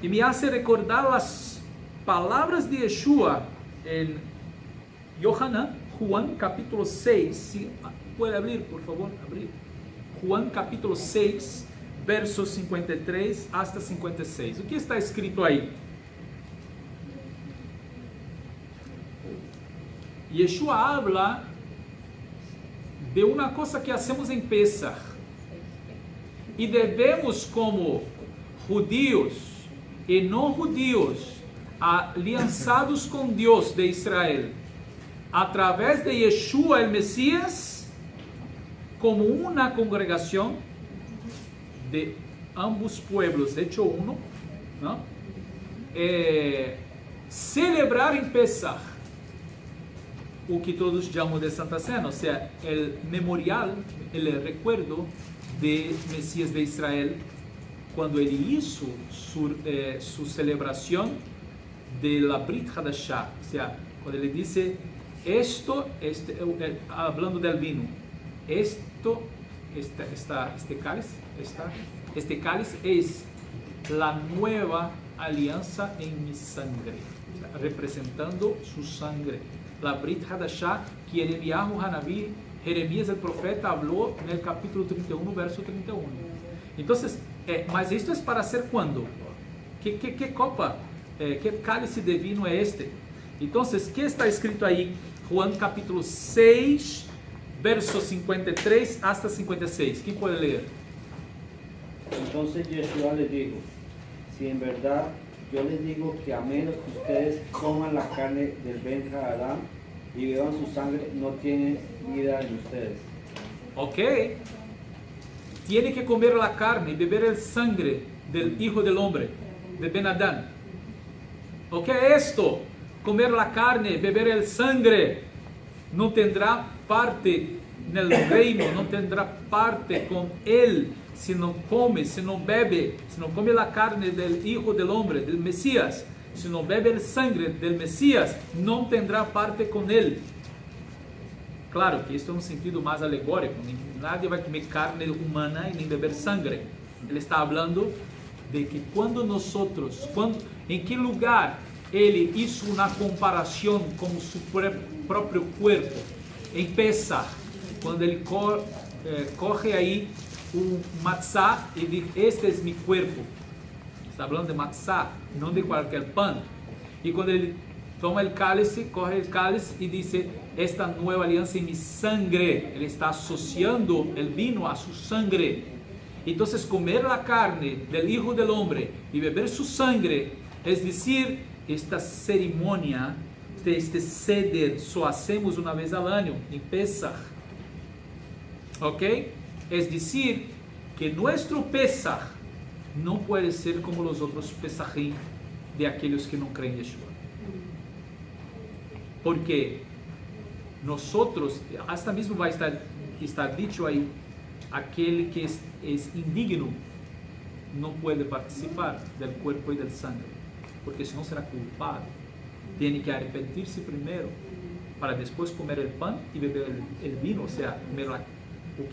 S1: E me hace recordar as palavras de Yeshua em Juan capítulo 6, si puede abrir, por favor, abrir. Juan capítulo 6, versos 53 hasta 56. O que está escrito aí? Yeshua habla de uma coisa que hacemos em Pesach e devemos, como judíos e não judíos, aliançados com Deus de Israel, através de Yeshua el Mesías, como uma congregação de ambos pueblos, hecho uno, ¿no? Celebrar em Pesach o que todos chamam de Santa Cena, ou seja, o memorial, o recuerdo de Messias de Israel, quando ele hizo sua celebração de la Brit Hadashah, ou seja, quando ele disse hablando del vino, este cáliz es la nueva alianza en mi sangre, representando su sangre. La Brit Hadashah, que Yirmiyahu Hanavi, Jeremías el profeta, habló en el capítulo 31, verso 31. Entonces, mas esto es para hacer ¿cuándo? ¿Qué copa, qué cálice de vino es este? Entonces, ¿qué está escrito ahí? Juan capítulo 6, versos 53 hasta 56. ¿Quién puede leer?
S3: Entonces Yeshua les dijo: si en verdad yo les digo que a menos que ustedes coman la carne del Ben Hadad y beban su sangre, no tienen vida en ustedes.
S1: Ok. Tiene que comer la carne y beber el sangre del Hijo del Hombre, de Ben Adán. Ok, esto, comer la carne, beber el sangre, no tendrá parte en el reino, no tendrá parte con él. Si no come, si no bebe, si no come la carne del Hijo del Hombre, del Mesías, si no bebe el sangre del Mesías, no tendrá parte con él. Claro que esto es un sentido más alegórico, nadie va a comer carne humana y ni beber sangre. Él está hablando de que cuando nosotros, en qué lugar él hizo una comparación con su propio cuerpo, en Pesach, cuando él coge ahí un matzá y dice: este es mi cuerpo. Está hablando de matzá, no de cualquier pan. Y cuando él toma el cáliz, coge el cáliz y dice: esta nueva alianza en mi sangre. Él está asociando el vino a su sangre. Entonces, comer la carne del Hijo del Hombre y beber su sangre, es decir, esta ceremonia, este seder, só hacemos una vez al año, en Pesach. ¿Ok? Es decir, que nuestro Pesach no puede ser como los otros Pesachim de aquellos que no creen en Yeshua. Porque nosotros, hasta mismo va a estar dicho ahí, aquel que es indigno no puede participar del cuerpo y del sangre, porque si no será culpado. Tiene que arrepentirse primero para después comer el pan y beber el vino, o sea, comer o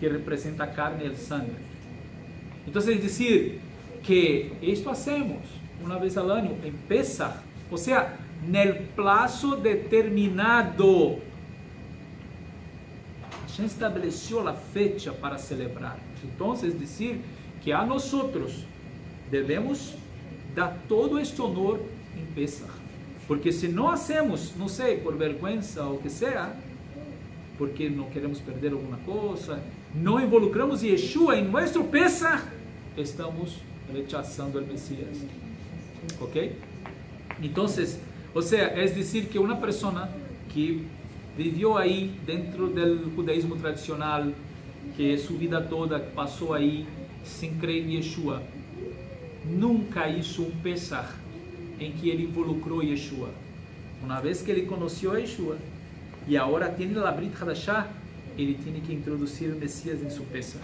S1: que representa a carne y el sangre. Entonces, es decir, que esto hacemos una vez al año en Pesach, o sea, en el plazo determinado. Hashem estableció la fecha para celebrar. Entonces, es decir, que a nosotros debemos dar todo este honor em Pesach. Porque se não hacemos, não sei, por vergüenza ou o que seja, porque não queremos perder alguma coisa, não involucramos Yeshua em nosso Pesach, estamos rechazando o Messias. ¿Ok? Entonces, o sea, es decir que una persona que vivió ahí dentro del judaísmo tradicional, que su vida toda pasó ahí sin creer en Yeshua, nunca hizo un Pesach en que ele involucrou Yeshua. Uma vez que ele conheceu a Yeshua e agora tem a Brit Hadashah, ele tem que introduzir o Messias em seu Pesach.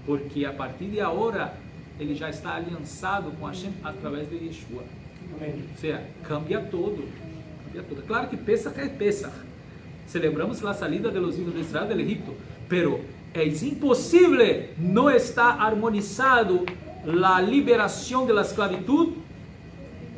S1: Porque a partir de agora, ele já está aliançado com Hashem através de Yeshua.
S2: Amém.
S1: Ou seja, cambia todo. Cambia todo. Claro que Pesach é Pesach. Celebramos a saída de los hijos de Israel del Egipto, pero é impossível não estar harmonizado a liberação da esclavitud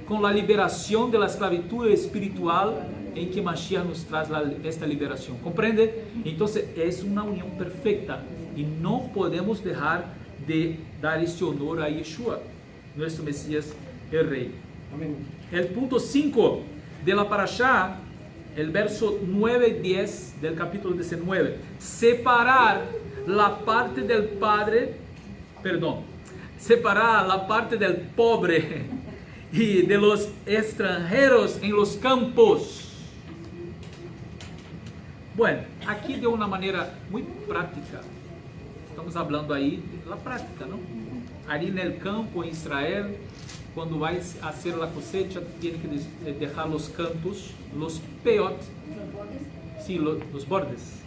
S1: com a liberação da esclavitud espiritual em que Mashiach nos traz esta liberação. Compreende? Então, é uma união perfeita e não podemos deixar de dar este honor a Yeshua, nosso Messias e Rei.
S2: Amém.
S1: El punto 5 de la parashá, el verso 9 y 10 del capítulo 19, separar la parte del padre, separar la parte del pobre y de los extranjeros en los campos. Bueno, aquí de una manera muy práctica, estamos hablando ahí de la práctica, ¿no? Ali en el campo, en Israel, cuando vai a hacer la cosecha, tiene que dejar los cantos, los peot, sí, los bordes,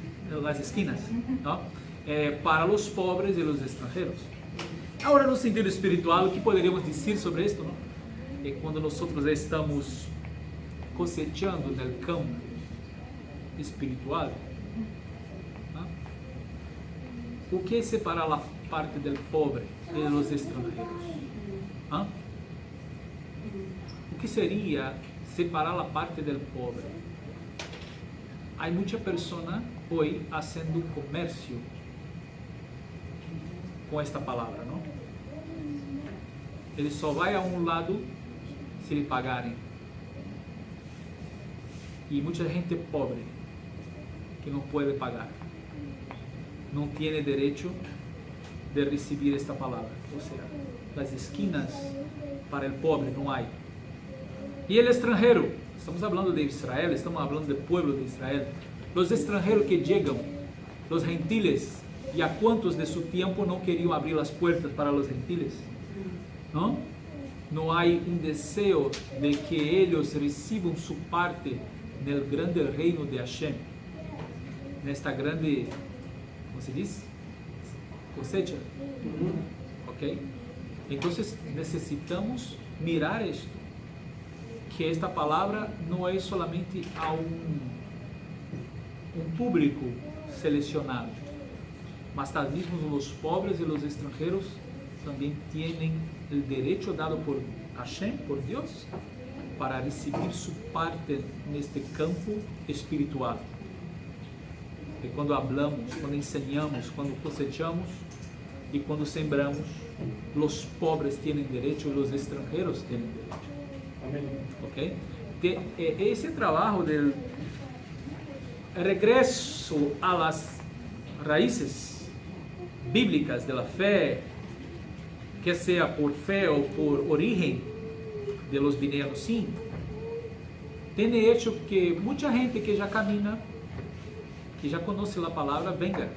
S1: las esquinas, ¿no? Para los pobres y los extranjeros. Ahora, no sentido espiritual, o que poderíamos dizer sobre esto, ¿no? Quando nós estamos cosechando no campo espiritual, ¿no? O que é separar a parte do pobre e dos estrangeiros? ¿No? O que seria separar a parte do pobre? Há muita pessoa hoje fazendo comércio com esta palavra, não? Ele só vai a um lado se lhe pagarem. E muita gente pobre que não pode pagar, não tem direito de receber esta palavra. Ou seja, as esquinas para o pobre não há. E o estrangeiro, estamos falando de Israel, estamos falando do povo de Israel. Os estrangeiros que chegam, os gentiles, e a quantos de seu tempo não queriam abrir as portas para os gentiles? Não? Não há desejo de que eles recebam sua parte no grande reino de Hashem, nesta grande, como se diz? Cosecha. Ok? Então, necessitamos mirar isto, que esta palavra não é solamente a um público selecionado, mas também os pobres e os estrangeiros também têm o direito dado por Hashem, por Deus, para receber sua parte neste campo espiritual. E quando hablamos, quando ensinamos, quando cosechamos e quando sembramos, os pobres têm direito e os estrangeiros têm direito.
S2: Amém.
S1: Ok? Esse trabalho do regresso a las raíces bíblicas de la fé, que seja por fé ou por origem de los bineanos, sim, tem hecho que muita gente que já camina, que já conhece a palavra, venga,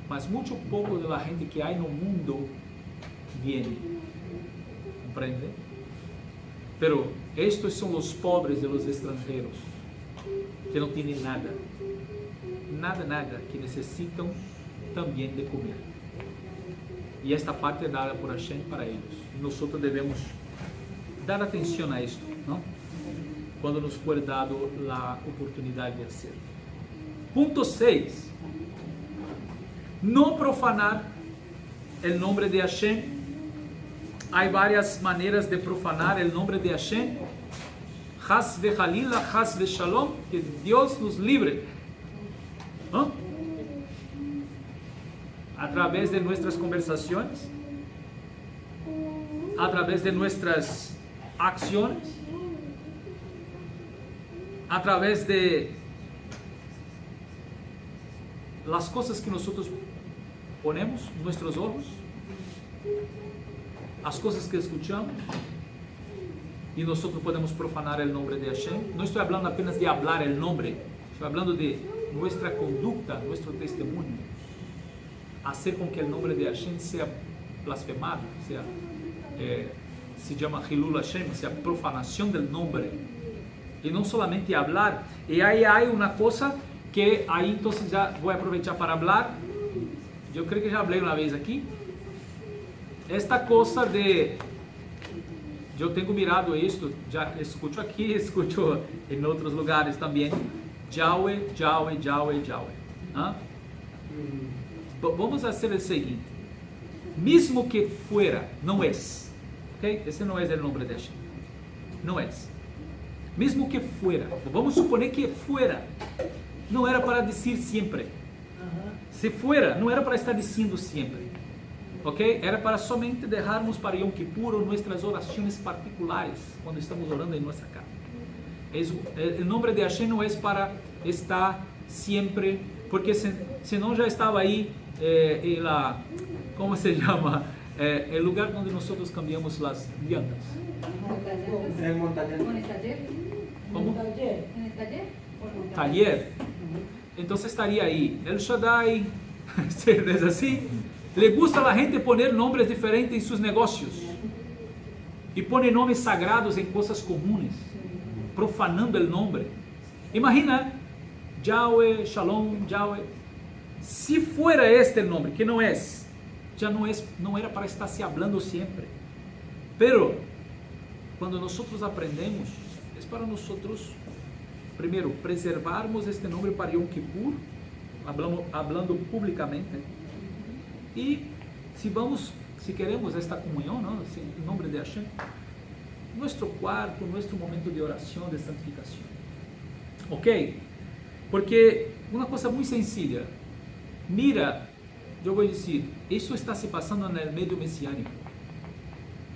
S1: mas muito pouco da gente que há no mundo viene, compreende? Pero estes são os pobres e os estrangeiros que não têm nada, nada, que necessitam também de comer. E esta parte é dada por Hashem para eles. E nós devemos dar atenção a isto, não? Quando nos for dado a oportunidade de fazer. Ponto 6. Não profanar o nome de Hashem. Há várias maneiras de profanar o nome de Hashem. Chas vechalila, chas veshalom, que Deus nos livre. través de nuestras conversaciones, a través de nuestras acciones, a través de las cosas que nosotros ponemos nuestros ojos, las cosas que escuchamos, y nosotros podemos profanar el nombre de Hashem. No estoy hablando apenas de hablar el nombre, estoy hablando de nuestra conducta, nuestro testimonio, hacer con que el nombre de Hashem sea blasfemado, sea, se llama Hilul Hashem, sea profanación del nombre, y no solamente hablar. Y ahí hay una cosa que ahí entonces ya voy a aprovechar para hablar. Yo creo que ya hablé una vez aquí. Esta cosa de, yo tengo mirado esto, ya escucho aquí, escucho en otros lugares también, Yahweh, Yahweh, Yahweh, Yahweh. ¿Ah? Vamos a hacer el siguiente. Mismo que fuera, no es. ¿Okay? Ese no es el nombre de Hashem. No es. Mismo que fuera, vamos suponer que fuera, não era para dizer sempre. Se fuera, não era para estar dizendo sempre. Ok? Era para somente deixarmos para Yom Kippur nossas orações particulares, quando estamos orando em nossa casa. O nome de Hashem não é para estar sempre, porque senão já estava aí em la, como se chama? El lugar onde nós cambiamos as llantas.
S2: El montañero.
S4: ¿En el taller?
S1: ¿Cómo?
S4: ¿En el taller?
S1: Taller. Então estaria aí El Shaddai, ¿es así? Le gusta a la gente poner nombres diferentes em seus negócios e pone nomes sagrados em coisas comuns, profanando o nome. Imagina, Yahweh, Shalom, Yahweh. Se fuera este nome, que não é, já não era para estar se hablando sempre. Pero quando nós aprendemos, é para nós primeiro preservarmos este nome para Yom Kippur, hablando publicamente. E se queremos esta comunhão, não, em nome de Hashem, nosso quarto, nosso momento de oração, de santificação. Ok? Porque uma coisa muito sencilla, mira, eu vou dizer, isso está se passando no meio messiânico.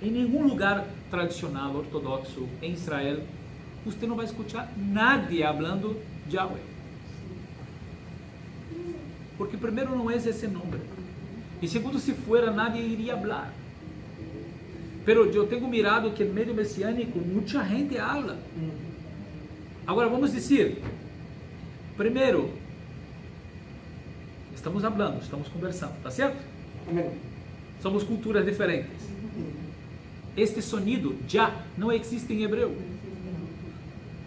S1: Em nenhum lugar tradicional, ortodoxo, em Israel, você não vai escutar nadie hablando Yahweh. Porque primeiro não é esse nome. E segundo, se fuera, nadie iria falar. Pero eu tenho mirado que no meio messiânico muita gente habla. Agora vamos dizer, primeiro, estamos hablando, estamos conversando, tá certo? Somos culturas diferentes. Este sonido já não existe em hebreu.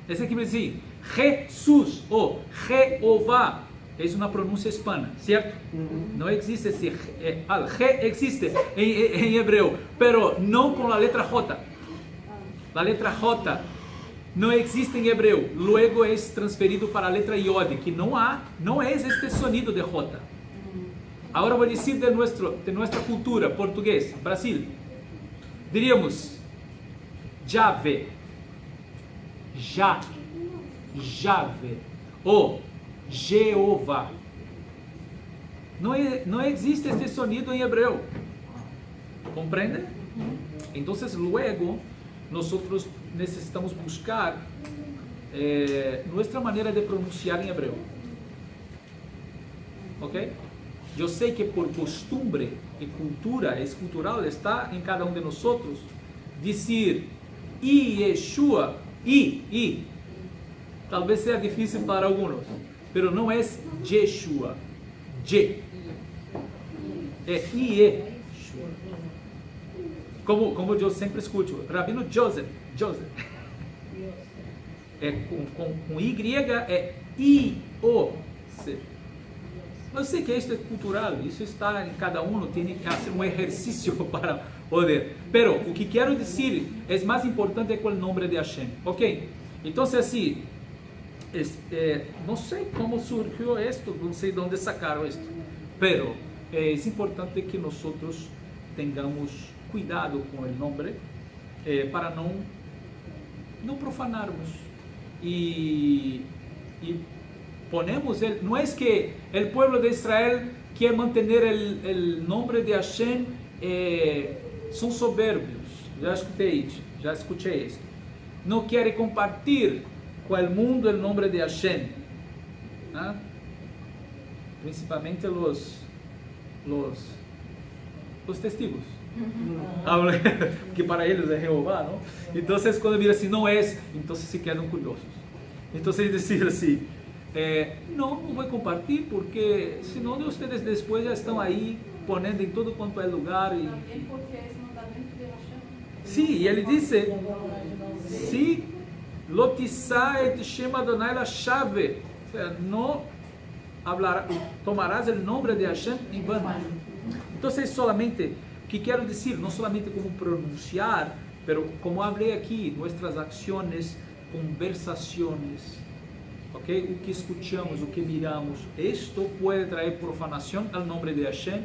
S1: Esse aqui vai dizer Jesus ou Jeová. É uma pronúncia hispana, certo? Não existe esse G existe em hebreu, pero não com a letra J. A letra J não existe em hebreu. Luego é transferido para a letra Yod, que não é este sonido de J. Agora vou dizer de nossa cultura português, Brasil. Diríamos Jave, Jave ou Jeová. Não existe este sonido em hebreu. Compreende? Então, luego, nós necessitamos buscar nossa maneira de pronunciar em hebreu. Ok? Eu sei que por costumbre e cultura, cultural, está em cada de nós dizer Yeshua, talvez seja difícil para alguns, pero não é Yeshua, é Ie. Como eu sempre escuto, Rabino Joseph, é com Y, é I-O-C. Eu sei que isso é cultural, isso está em cada tem que fazer um exercício para poder. Pero o que quero dizer é mais importante que o nome de Hashem, ok? Então, assim, não sei como surgiu isto, não sei de onde sacaram isto, pero é importante que nós tenhamos cuidado com o nome para não profanarmos e ponemos não é que o povo de Israel quiere mantener el nombre de Hashem son soberbios. Já escutei isso. Não querem compartilhar com o mundo o nome de Hashem. ¿Ah? Principalmente los testigos. Que para eles é Jeová, não? Então, quando viram assim, não é, então se quedam curiosos. Então, eles dizem assim, não vou compartilhar, porque senão vocês depois já estão aí, ponendo em todo quanto é lugar. Sim, e ele disse, se lotissá et Shem Adonai la chave, não tomarás o nome de Hashem em vano. Então, solamente, o que quero dizer, não solamente como pronunciar, mas como falei aqui, nossas ações, conversações, okay? O que escuchamos, o que miramos, isto pode trazer profanação ao nome de Hashem,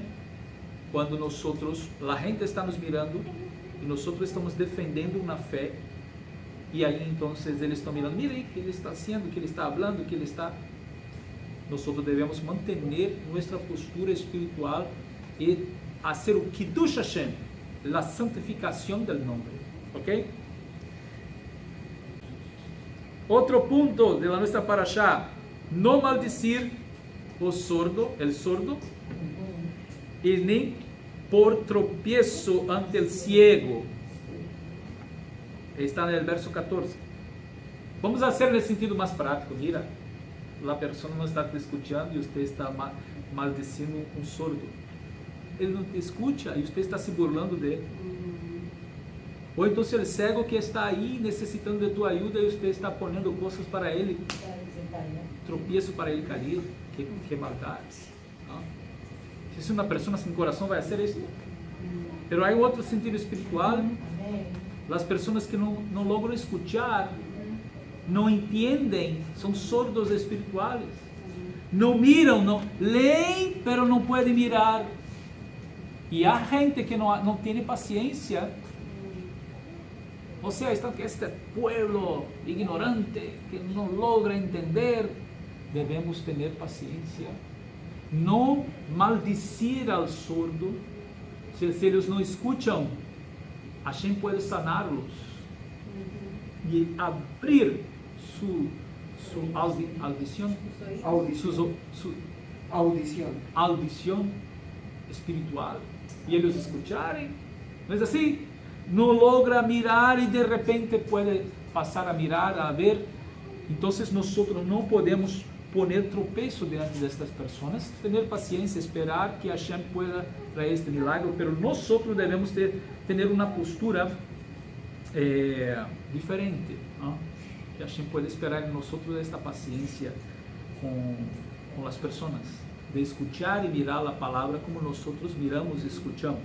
S1: quando a gente está nos mirando, e nós estamos defendendo uma fé, e aí então eles estão mirando, mira aí o que ele está fazendo, o que ele está falando, o que ele está... Nós devemos manter nossa postura espiritual e fazer o Kiddush Hashem, a santificação do nome, ok? Outro ponto de nossa parashá, não maldecir o sordo, e nem por tropiezo ante el ciego. Está no verso 14. Vamos fazer no sentido mais prático. Mira, a pessoa não está te escutando e você está maldecendo um sordo. Ele não te escuta e você está se burlando dele. Ou então se ele cego que está aí necessitando de tua ajuda e você está pondo coisas para ele, tropiezo para ele cair. Que maldade. Se uma pessoa sem coração vai fazer isso. Mas há outro sentido espiritual. As pessoas que não logram escutar, não entendem, são sordos espirituais. Não miram, não leem, mas não podem mirar. E há gente que não tem paciência. Ou seja, estão que este pueblo ignorante, que não logra entender, devemos ter paciência. Não maldecir ao sordo, se eles não escutam, Hashem pode saná-los e abrir sua audição espiritual e eles escutarem, não é assim? Não logra mirar e de repente pode passar a mirar, a ver. Então nós não podemos poner tropeço diante destas pessoas, ter paciência, esperar que Hashem pueda trazer este milagre, mas nós devemos ter uma postura diferente, ¿no? Que Hashem pueda esperar em nós esta paciência com as pessoas, de escutar e mirar a palavra como nós miramos e escuchamos.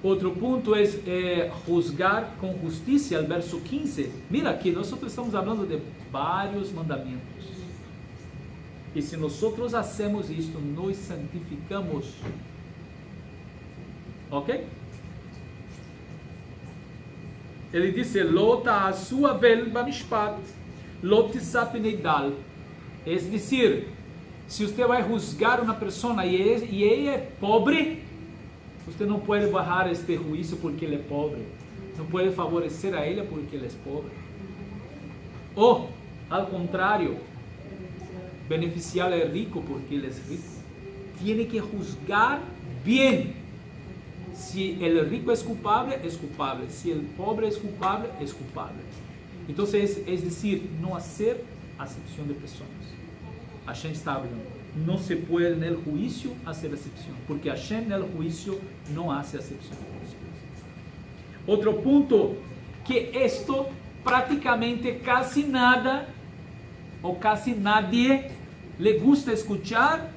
S1: Outro ponto é juzgar com justiça, o verso 15. Mira aqui, nós estamos falando de vários mandamentos. E se nós hacemos isto, nós santificamos. Ok? Ele disse, Lota a sua vel bamishpat, lotisa peneidal. É dizer, se você vai juzgar uma pessoa e ele é pobre, você não pode barrar este juízo porque ele é pobre. Não pode favorecer a ele porque ele é pobre. Ou, ao contrário, beneficiar é rico porque ele é rico. Tiene que juzgar bem. Se o rico é culpável, é culpável. Se o pobre é culpável, é culpável. Então, é dizer, não fazer acepção de pessoas. Hashem está falando. Não se pode no juízo fazer acepção, porque Hashem no juízo não hace acepção. Outro ponto, que isto praticamente quase nada ou quase nadie le gusta escuchar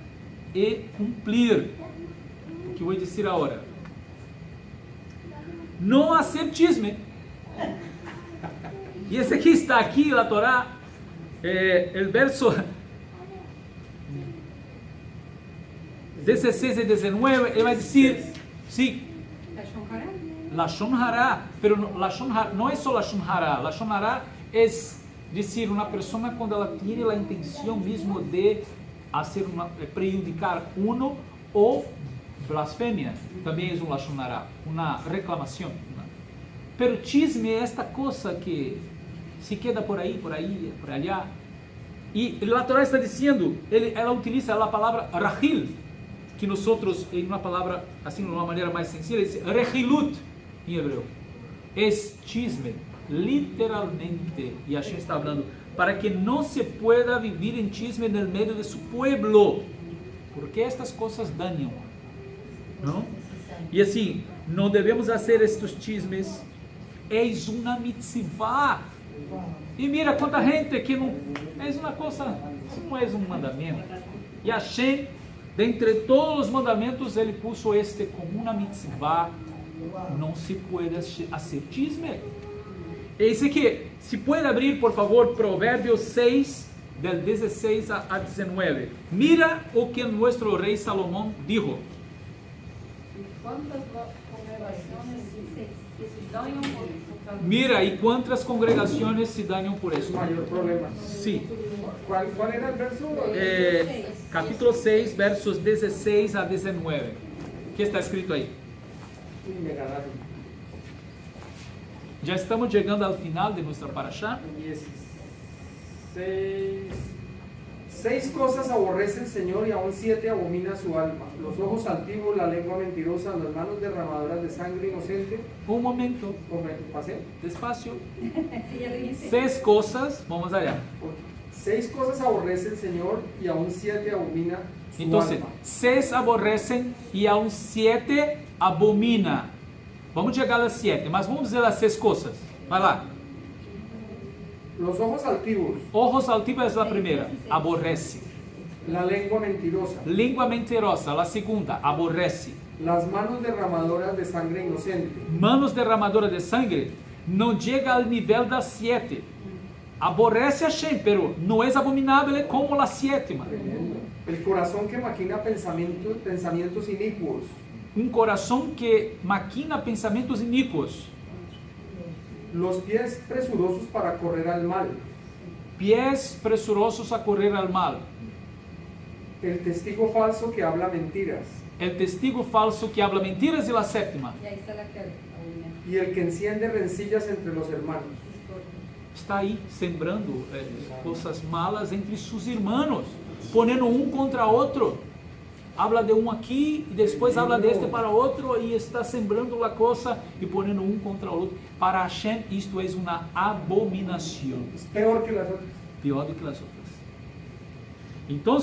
S1: e cumprir. O que vou dizer agora? Não aceptisme. E esse aqui está aqui, na Torá, o verso 16 e 19, ele vai dizer, sim, Lashon Hara, pero Lashon Hara não é só Lashon Hara. Lashon Hara é dizer, uma pessoa quando ela tem a intenção mesmo de prejudicar uno o blasfemia, também é um lashon hara, uma reclamação. Pero chisme é esta coisa que se queda por aí, por allá. E a Torá está dizendo, ela utiliza a palavra rahil, que nós outros, em uma palavra, assim, de uma maneira mais sencilla, diz rehilut em hebreu. É chisme, literalmente. E Hashem está falando, para que não se pueda vivir em chisme no meio de su pueblo, porque estas coisas dañam, não? E assim, não devemos fazer estes chismes. É uma mitzvah. E mira quanta gente que não é uma coisa, não é um mandamento. E Hashem, dentre todos os mandamentos, ele puso este como uma mitzvah. Não se pode fazer chisme. Esse aqui, se pode abrir, por favor, Provérbios 6, del 16 a 19. Mira o que nosso rei Salomão dijo. Mira, e quantas congregações se dañam por isso?
S2: Mayor problema.
S1: Sim.
S2: ¿Cuál era el verso?
S1: Capítulo 6, versos 16 a 19. O que está escrito aí?
S2: Me ganaron.
S1: Já estamos chegando ao final de nossa parashá.
S2: 6 cosas aborrece el Señor y aún 7 abomina su alma: los ojos altivos, la lengua mentirosa, las manos derramadoras de sangre inocente.
S1: Um momento,
S2: ¿Pasé?
S1: despacio. 6 coisas, vamos allá.
S2: 6 cosas aborrece el Señor y aún 7 abomina su
S1: Então,
S2: alma.
S1: 6 aborrecem e aún 7 abomina. Vamos chegar às 7, mas vamos dizer as 6 coisas. Vai lá.
S2: Los ojos altivos,
S1: Ojos altivos é a primeira, aborrece.
S2: la lengua mentirosa,
S1: Língua mentirosa, a segunda, aborrece.
S2: las manos derramadoras de sangre inocente.
S1: Manos derramadoras de sangue não chega ao nível das 7. Aborrece a Hashem, pero não é abominável como a 7ª.
S2: El corazón que maquina pensamientos inicuos.
S1: Um coração que maquina pensamentos iníquos.
S2: Los pies presurosos para correr al mal.
S1: Pies presurosos a correr al mal.
S2: El testigo falso que habla mentiras.
S1: El testigo falso que habla mentiras e a 7ª.
S2: Y el que enciende rencillas entre los hermanos.
S1: Está aí sembrando coisas malas entre seus irmãos, ponendo um contra outro. Habla de um aqui e depois habla deste para outro e está sembrando a coisa e ponendo um contra o outro. Para Hashem isto é uma abominação.
S2: Peor que las otras.
S1: Pior do que as outras. Então,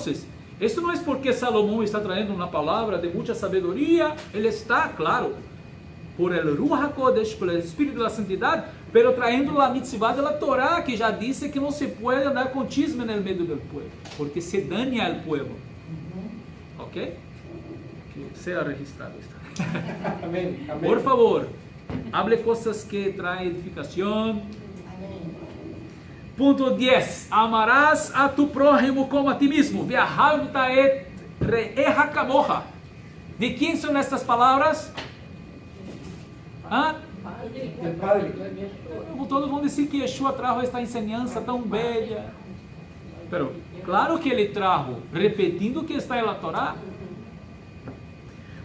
S1: isso não é porque Salomão está trazendo uma palavra de muita sabedoria. Ele está, claro, por el Ruach HaKodesh, pelo Espírito da Santidade, pero trazendo a mitzvah da Torá, que já disse que não se pode andar com chisme no meio do povo, porque se daña al povo. Ok? Que seja registrado esto.
S2: Amén. Amén.
S1: Por favor, hable coisas que traem edificação. Ponto 10. Amarás a tu prójimo como a ti mesmo. Ve'ahavta et re'eha kamocha. De quem são estas palavras?
S2: El Padre.
S1: Todos vão dizer que Yeshua trajo esta enseñança tão bela. Pero, claro que ele trajo, repetindo o que está na Torá,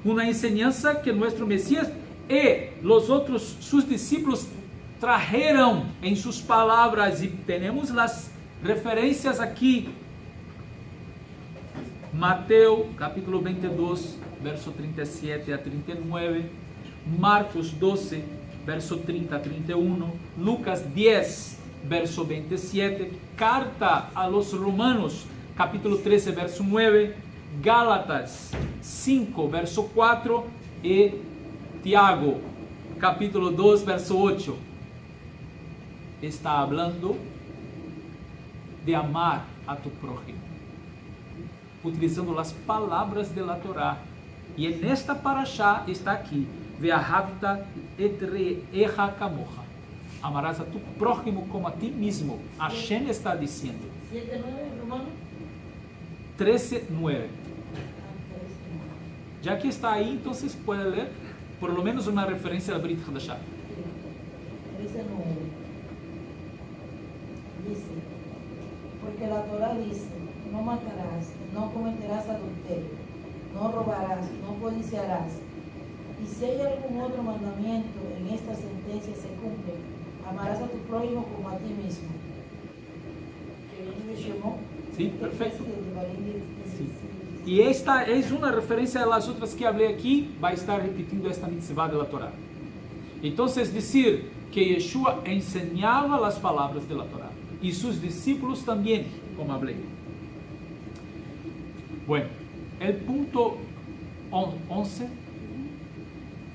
S1: uma enseñança que nosso Messias e os outros, seus discípulos, trajeron em suas palavras, e temos as referências aqui. Mateus, capítulo 22, verso 37 a 39, Marcos 12, verso 30 a 31, Lucas 10, verso 27, carta a los Romanos, capítulo 13, verso 9, Gálatas 5, verso 4 e Tiago, capítulo 2, verso 8. Está hablando de amar a tu prójimo, utilizando as palavras de la Torá. E nesta parashá está aqui, Ve'ahavta et re'eha kamocha. Amarás a tu prójimo como a ti mesmo. Hashem está dizendo. 13:9. Já que está aí, então vocês podem ler, por lo menos uma referência da Brit Hadashah.
S4: Dice, porque la Torah dice, no no matarás, no cometerás adulterio, no robarás, no codiciarás. Y si hay algún otro mandamiento en esta sentencia se cumple, amarás a tu prójimo como a ti mismo.
S1: Sí, perfecto. Sí. Y esta es una referencia a las otras que hablé aquí, va a estar repitiendo esta mitzvah de la Torah. Entonces decir que Yeshua enseñaba las palabras de la Torah y sus discípulos también, como hablé. Bueno, el punto 11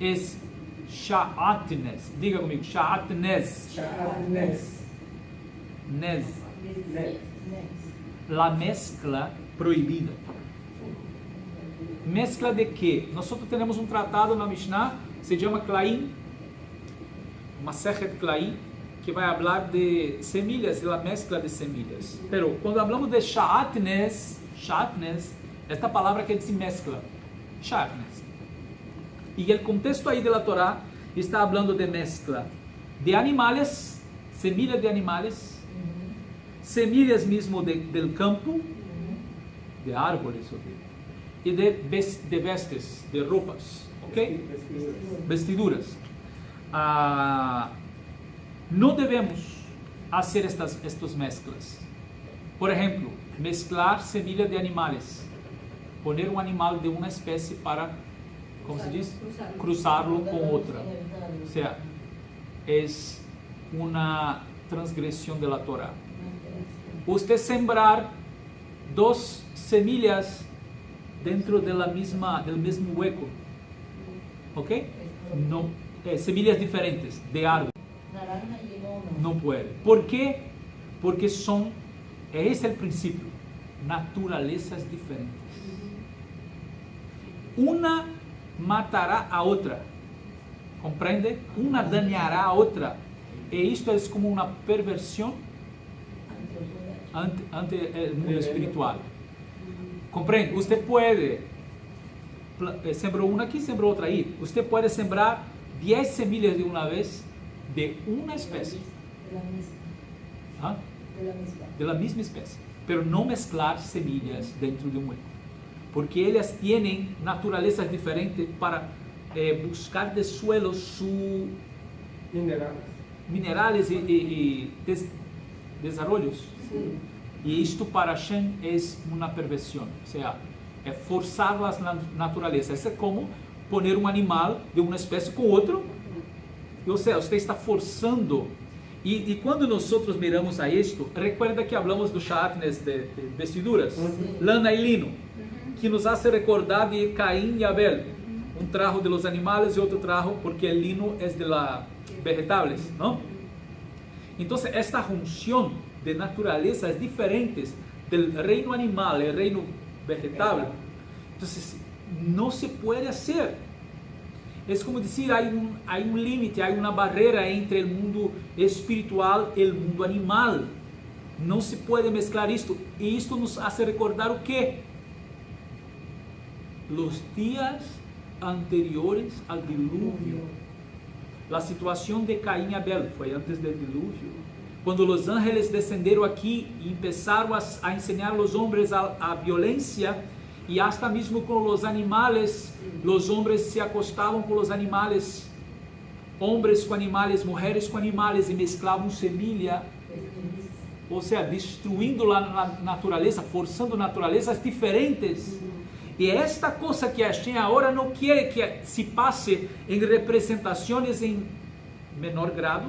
S1: es Sha'atnes. Diga conmigo, Sha'atnes.
S2: Sha'atnes.
S1: Nes.
S2: Nes.
S1: La mezcla proibida. ¿Mezcla de qué? Nosotros tenemos un tratado en la Mishnah, se llama Klaim, Masechet Klaim, que vai hablar de semillas y la mezcla de semillas. Pero cuando hablamos de Sha'atnes, esta palabra quer dizer mezcla. Sha'atnes. Y el contexto ahí de la Torah está hablando de mezcla de animales, semillas de animales, semillas mismo del campo, de árboles, y de vestes, de ropas, ¿ok? Vestiduras. No debemos hacer estas mezclas. Por ejemplo, mezclar semillas de animales, poner un animal de una especie para, ¿cómo se dice? Cruzarlo con otra. O sea, es una transgresión de la Torah. Usted sembrar dos semillas dentro de del mismo hueco, ¿ok? No, semillas diferentes de árbol.
S4: Naranja y limón.
S1: No puede. ¿Por qué? Porque ese es el principio, naturalezas diferentes. Una matará a otra, ¿comprende? Una dañará a otra. Y esto es como una perversión ante el mundo espiritual. ¿Comprende? Usted puede, sembró una aquí, sembró otra ahí. Usted puede sembrar 10 semillas de una vez de una especie.
S4: De la misma.
S1: ¿Ah?
S4: De la misma
S1: especie. Pero no mezclar semillas dentro de un hueco. Porque ellas tienen naturalezas diferentes para buscar de suelo sus minerales y desarrollos.
S4: Sí.
S1: Y esto para Hashem es una perversión, o sea, es forzar las naturalezas. Es como poner un animal de una especie con otro, o sea, usted está forzando. Y cuando nosotros miramos a esto, recuerda que hablamos do Sha'atnes de vestiduras, lana y lino, que nos hace recordar de Caín y Abel. Un trajo de los animales y otro trajo porque el lino es de las vegetales, ¿no? Entonces, esta junción de naturalezas diferentes del reino animal y el reino vegetal, entonces no se puede hacer. Es como decir, hay un límite, hay una barrera entre el mundo espiritual y el mundo animal. No se puede mezclar esto. Y esto nos hace recordar o qué? Los días anteriores al diluvio. La situación de Caín y Abel fue antes del diluvio. Cuando los ángeles descenderon aquí y empezaron a enseñar a los hombres a violencia, y hasta mismo con los animales, los hombres se acostaban con los animales, hombres con animales, mujeres con animales, y mezclaban semilla, o sea, destruindo la naturaleza, forzando naturalezas diferentes. Y esta cosa que Hashem ahora no quiere que se pase en representaciones en menor grado,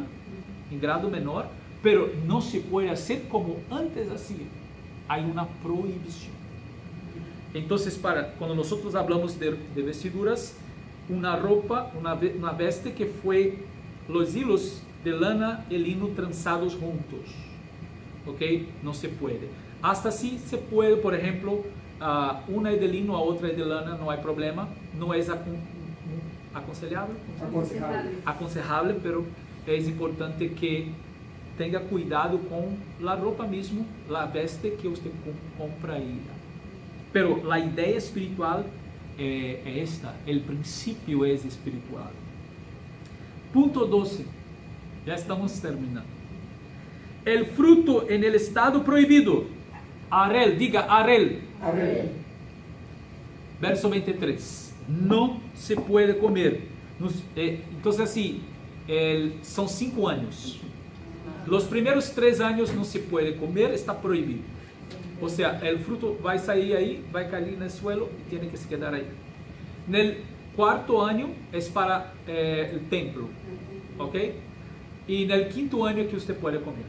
S1: en grado menor, pero no se puede hacer como antes hacía. Hay una prohibición. Entonces, cuando nosotros hablamos de vestiduras, una ropa, una veste que fue los hilos de lana y lino tranzados juntos, ¿ok? No se puede. Hasta sí se puede, por ejemplo, una es de lino, a otra es de lana, no hay problema. No es aconsejable, pero es importante que tenga cuidado con la ropa mismo, la veste que usted compra ahí. Pero la idea espiritual es esta, el principio es espiritual. Punto 12, ya estamos terminando. El fruto en el estado prohibido Arel, diga Arel.
S2: Arel.
S1: Verso 23. No se puede comer. Entonces así, son 5 años. Los primeros 3 años no se puede comer, está prohibido. O sea, el fruto va a salir ahí, va a caer en el suelo y tiene que se quedar ahí. En el 4º año es para el templo, ¿ok? Y en el 5º año que usted puede comer.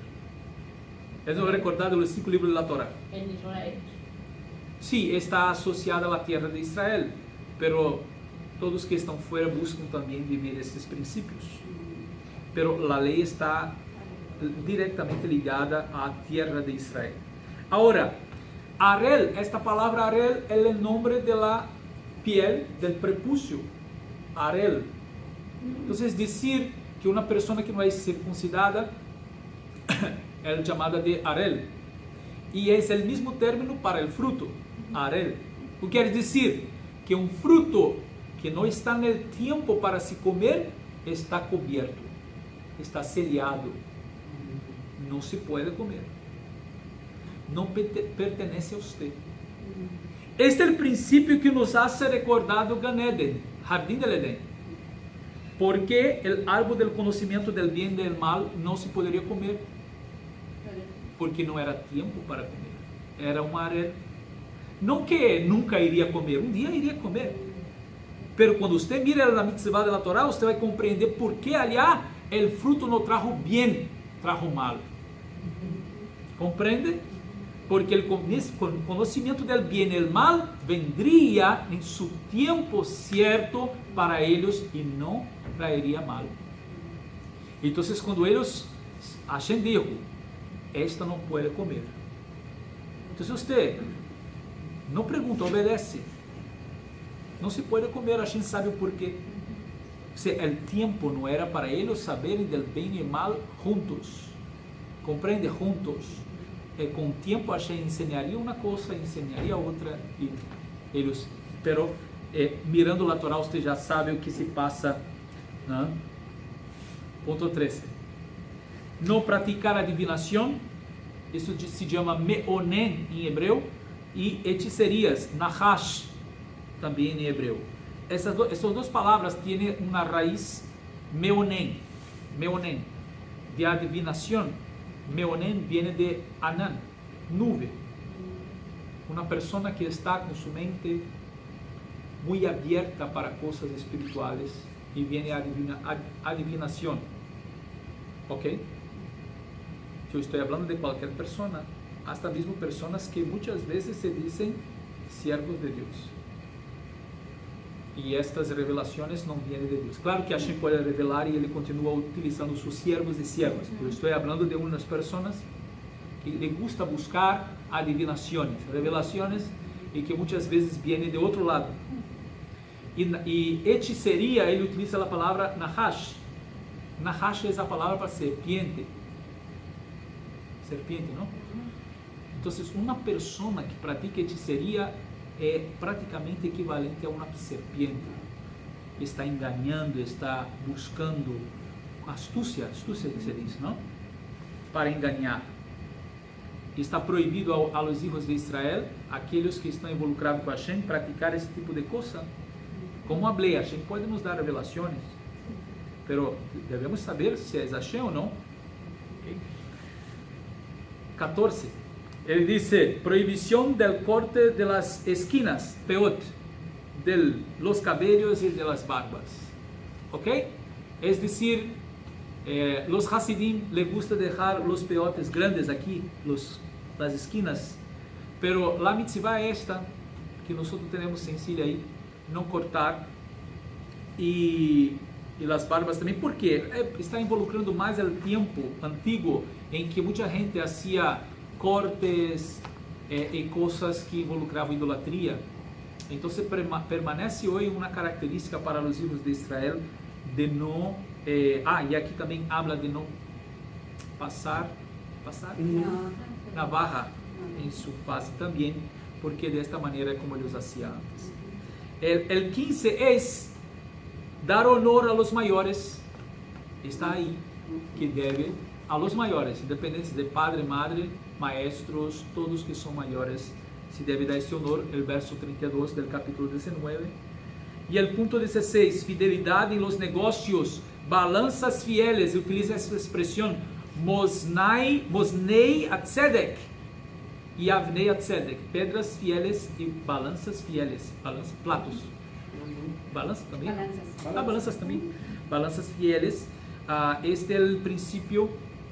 S1: Es recordado los 5 libros de la Torah. Sí, está asociada a la tierra de Israel, pero todos que están fuera buscan también vivir estos principios. Pero la ley está directamente ligada a la tierra de Israel. Ahora, Arel, esta palabra Arel es el nombre de la piel del prepucio. Arel. Entonces, decir que una persona que no es circuncidada es llamada de Arel. Y es el mismo término para el fruto, Arel. O quiere decir que un fruto que no está en el tiempo para se comer, está cubierto, está sellado, no se puede comer, no pertenece a usted. Este es el principio que nos hace recordar Gan Eden, Jardín del Edén. Porque el árbol del conocimiento del bien y del mal no se podría comer, porque no era tiempo para comer, era un Arel. No que nunca iría a comer, un día iría a comer, pero cuando usted mira la mitzvah de la Torah, usted va a comprender por qué allá el fruto no trajo bien, trajo mal. ¿Comprende? Porque el conocimiento del bien y el mal vendría en su tiempo cierto para ellos y no traería mal. Entonces cuando ellos, Hashem dijo, esta no puede comer. Entonces usted no pregunta, obedece. No se puede comer, Hashem sabe por qué. O sea, el tiempo no era para ellos saber del bien y el mal juntos. Comprende, juntos. Con tiempo Hashem enseñaría una cosa, enseñaría otra. Y ellos, pero mirando la Torah usted ya sabe o que se pasa. ¿No? Punto 13. No practicar adivinación. Eso se llama meonen en hebreo. Y hechicerías, nahash, también en hebreo. Esas dos palabras tienen una raíz meonen, de adivinación. Meonen viene de anan, nube. Una persona que está con su mente muy abierta para cosas espirituales y viene adivinación. ¿Ok? Yo estoy hablando de cualquier persona, hasta mismo personas que muchas veces se dicen siervos de Dios. Y estas revelaciones no vienen de Dios. Claro que Hashem puede revelar y Ele continúa utilizando sus siervos y siervas. Pero estoy hablando de unas personas que le gusta buscar adivinaciones, revelaciones, y que muchas veces vienen de otro lado. Y hechicería, ele utiliza la palabra nahash. Nahash es la palabra para serpiente. Serpiente, ¿no? Entonces, una persona que practica hechicería es prácticamente equivalente a una serpiente. Está engañando, está buscando astucia que se dice, ¿no? Para engañar. Está prohibido a los hijos de Israel, aquellos que están involucrados con Hashem, practicar ese tipo de cosa. Como hablé, Hashem puede nos dar revelaciones, pero debemos saber si es Hashem o no. Okay. 14. Ele dice, prohibición del corte de las esquinas, peot, de los cabellos y de las barbas. ¿Ok? Es decir, los Hasidim les gusta dejar los peotes grandes aquí, las esquinas, pero la mitzvah esta, que nosotros tenemos sencilla ahí, no cortar, y las barbas también, porque está involucrando más el tiempo antiguo, en que mucha gente hacía cortes y cosas que involucraban idolatría. Entonces permanece hoy una característica para los hijos de Israel de no, y aquí también habla de no pasar navaja en su faz también, porque de esta manera es como ellos hacían antes. El 15 es dar honor a los mayores. Está ahí, que debe a los mayores, independientes de padre, madre, maestros, todos que son mayores, se debe dar ese honor, el verso 32 del capítulo 19. Y el punto 16, fidelidad en los negocios, balanzas fieles, utiliza esa expresión, mosnei atzedek y avnei atzedek, pedras fieles y balanzas fieles, platos. Balanzas también. Balanzas también. Balanzas fieles. Este es el principio.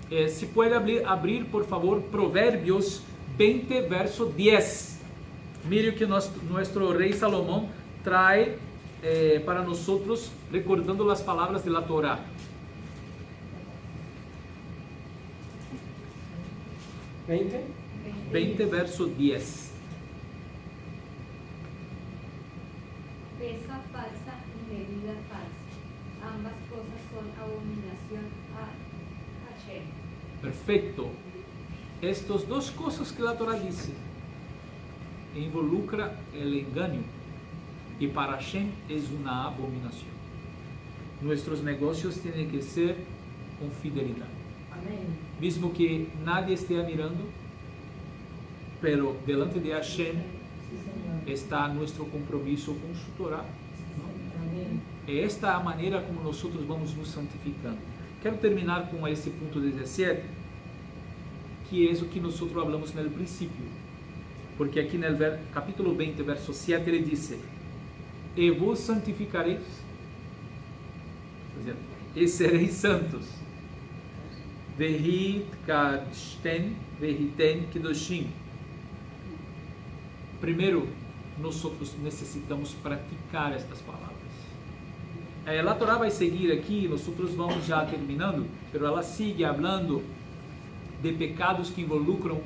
S1: Se puede abrir, por favor, Proverbios 20, verso 10. Mire que nuestro rey Salomón trae para nosotros, recordando las palabras de la Torá. ¿20? Verso 10.
S5: Pesa falsa y medida falsa. Ambas cosas son abominación a Hashem.
S1: Perfecto. Estas dos cosas que la Torá dice involucra el engaño y para Hashem es una abominación. Nuestros negocios tienen que ser con fidelidad.
S4: Amén.
S1: Mismo que nadie esté mirando, pero delante de Hashem
S4: Sí, Señor.
S1: está nuestro compromiso con su Torá. ¿no?
S4: Amén.
S1: Esta es la manera como nosotros vamos nos santificando. Quero terminar com esse ponto 17, que é o que nós falamos no princípio. Porque aqui no capítulo 20, verso 7, ele diz: E vos santificareis, e sereis santos. Vehit kadshten, vehiten kedoshim. Primeiro, nós necessitamos praticar estas palavras. A Torá vai seguir aqui, nós vamos já terminando, mas ela sigue falando de pecados que involucram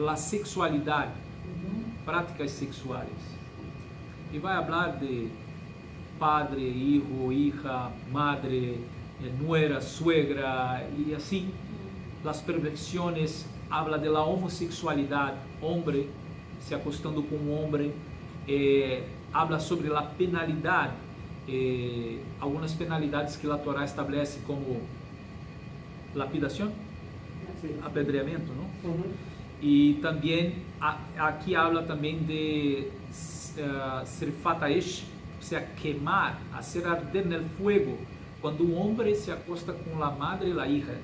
S1: a sexualidade, práticas sexuais. E vai falar de padre, hijo, hija, madre, nuera, suegra e assim. As perversões, habla de la homossexualidade, homem se acostando com homem, habla sobre a penalidade, algumas penalidades que a Torá estabelece, como lapidação, apedreamento, não? E também aqui habla também de srifat haash, ou seja, queimar, hacer arder no fogo. Quando um homem se acosta com a madre e a hija,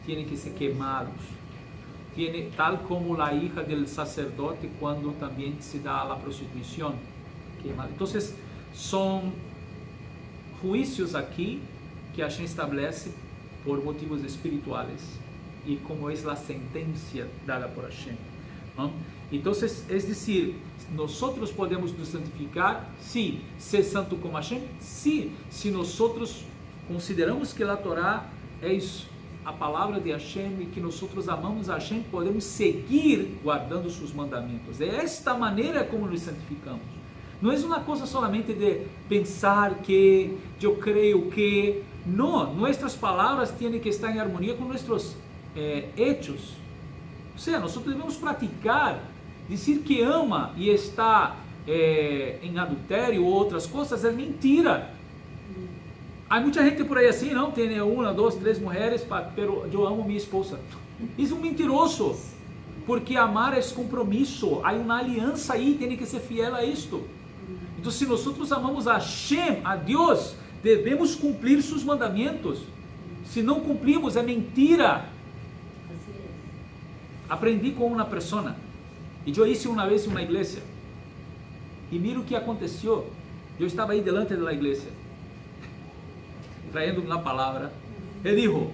S1: tem que ser queimados. Tal como a hija del sacerdote quando também se dá a prostituição, queimada. Então, são juízos aqui que Hashem estabelece por motivos espirituais e como é a sentença dada por Hashem. ¿No? Então, é dizer, nós podemos nos santificar, sim, ser santo como Hashem, sim, se nós consideramos que a Torá é a palavra de Hashem e que nós amamos a Hashem, podemos seguir guardando seus mandamentos. É esta maneira como nos santificamos. Não é uma coisa solamente de pensar que, eu creio que. Não, nossas palavras têm que estar em harmonia com nossos hechos. Ou seja, nós devemos praticar, dizer que ama e está em adultério ou outras coisas, é mentira. Há muita gente por aí assim, não? Tem 1, 2, 3 mulheres, pero eu amo minha esposa. Isso é um mentiroso. Porque amar é compromisso. Há uma aliança aí, tem que ser fiel a isto. Então, se nós amamos a Hashem, a Deus, devemos cumprir seus mandamentos. Se não cumprimos, é mentira. Aprendi com uma pessoa, e eu hice uma vez em uma igreja, e mira o que aconteceu. Eu estava aí delante da igreja, trayendo uma palavra. Ele disse: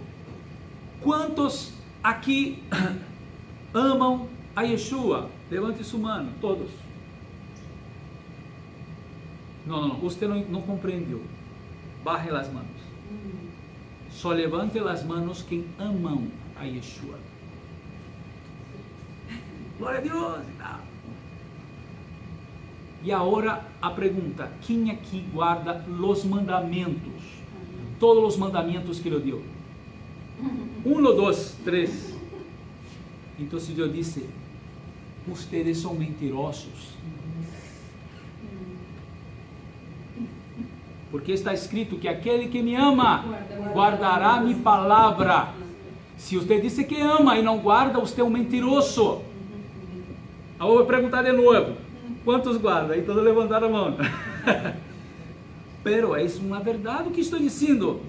S1: quantos aqui amam a Yeshua? Levante sua mão, todos. Não, você não compreendeu. Baje as mãos. Só levante as mãos quem amam a Yeshua. Glória a Deus. E agora a pergunta: quem aqui guarda os mandamentos? Todos os mandamentos que ele deu. 1, 2, 3. Então eu disse: ustedes são mentirosos. Porque está escrito que aquele que me ama guardará minha palavra Se você diz que ama e não guarda, você é um mentiroso. Agora eu vou perguntar de novo. Quantos guardam? Aí todos levantaram a mão. Pero é uma verdade o que estou dizendo.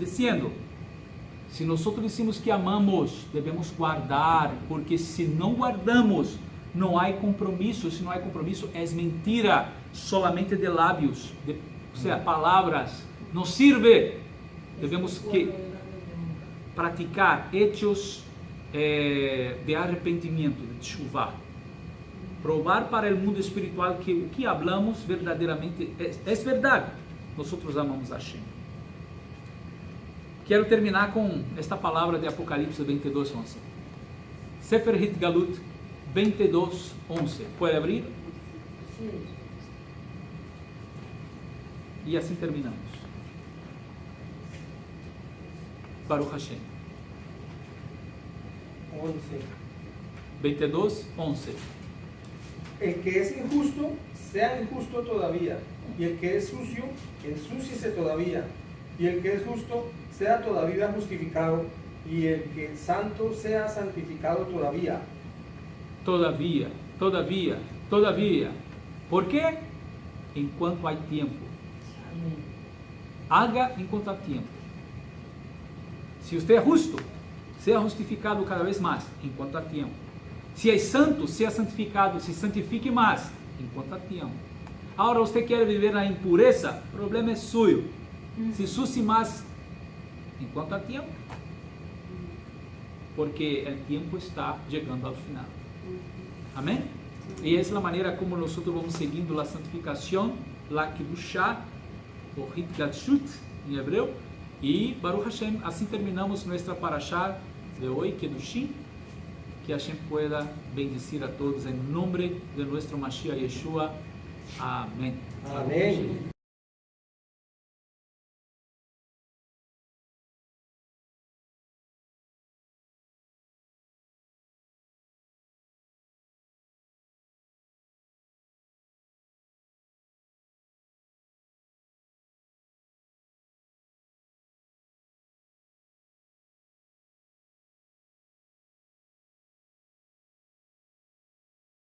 S1: Se nós decimos que amamos, devemos guardar, porque se não guardamos, não há compromisso. Se não há compromisso, é mentira, solamente de lábios, ou seja, palavras, não serve. Devemos que praticar hechos de arrependimento, de chuva. Provar para o mundo espiritual que o que falamos verdadeiramente é verdade. Nós amamos a Hashem. Quero terminar com esta palavra de Apocalipse 22:11. Sefer Hitgalut 22:11. Pode abrir? E assim terminamos. Baruch Hashem.
S2: 11.
S1: 22:11.
S2: El que es injusto, sea injusto todavía. Y el que es sucio, ensúciese todavía. Y el que es justo, sea todavía justificado. Y el que es santo, sea santificado todavía.
S1: Todavia. ¿Por quê? Enquanto há tempo. Haga enquanto há tempo. Se você é justo, seja justificado cada vez mais, enquanto há tempo. Se é santo, seja santificado, se santifique mais, enquanto há tempo. Agora você quer viver na impureza, o problema é seu. Se sucie mais, enquanto há tempo. Porque o tempo está chegando ao final. Amém? E essa é a maneira como nós vamos seguindo a santificação, a Kiddushá, o Hitgatshut, em hebreu. E Baruch Hashem, assim terminamos nossa parashá de hoje, Kedushim. Que Hashem pueda bendecir a todos em nome de nosso Mashiach Yeshua. Amém.
S2: Amén.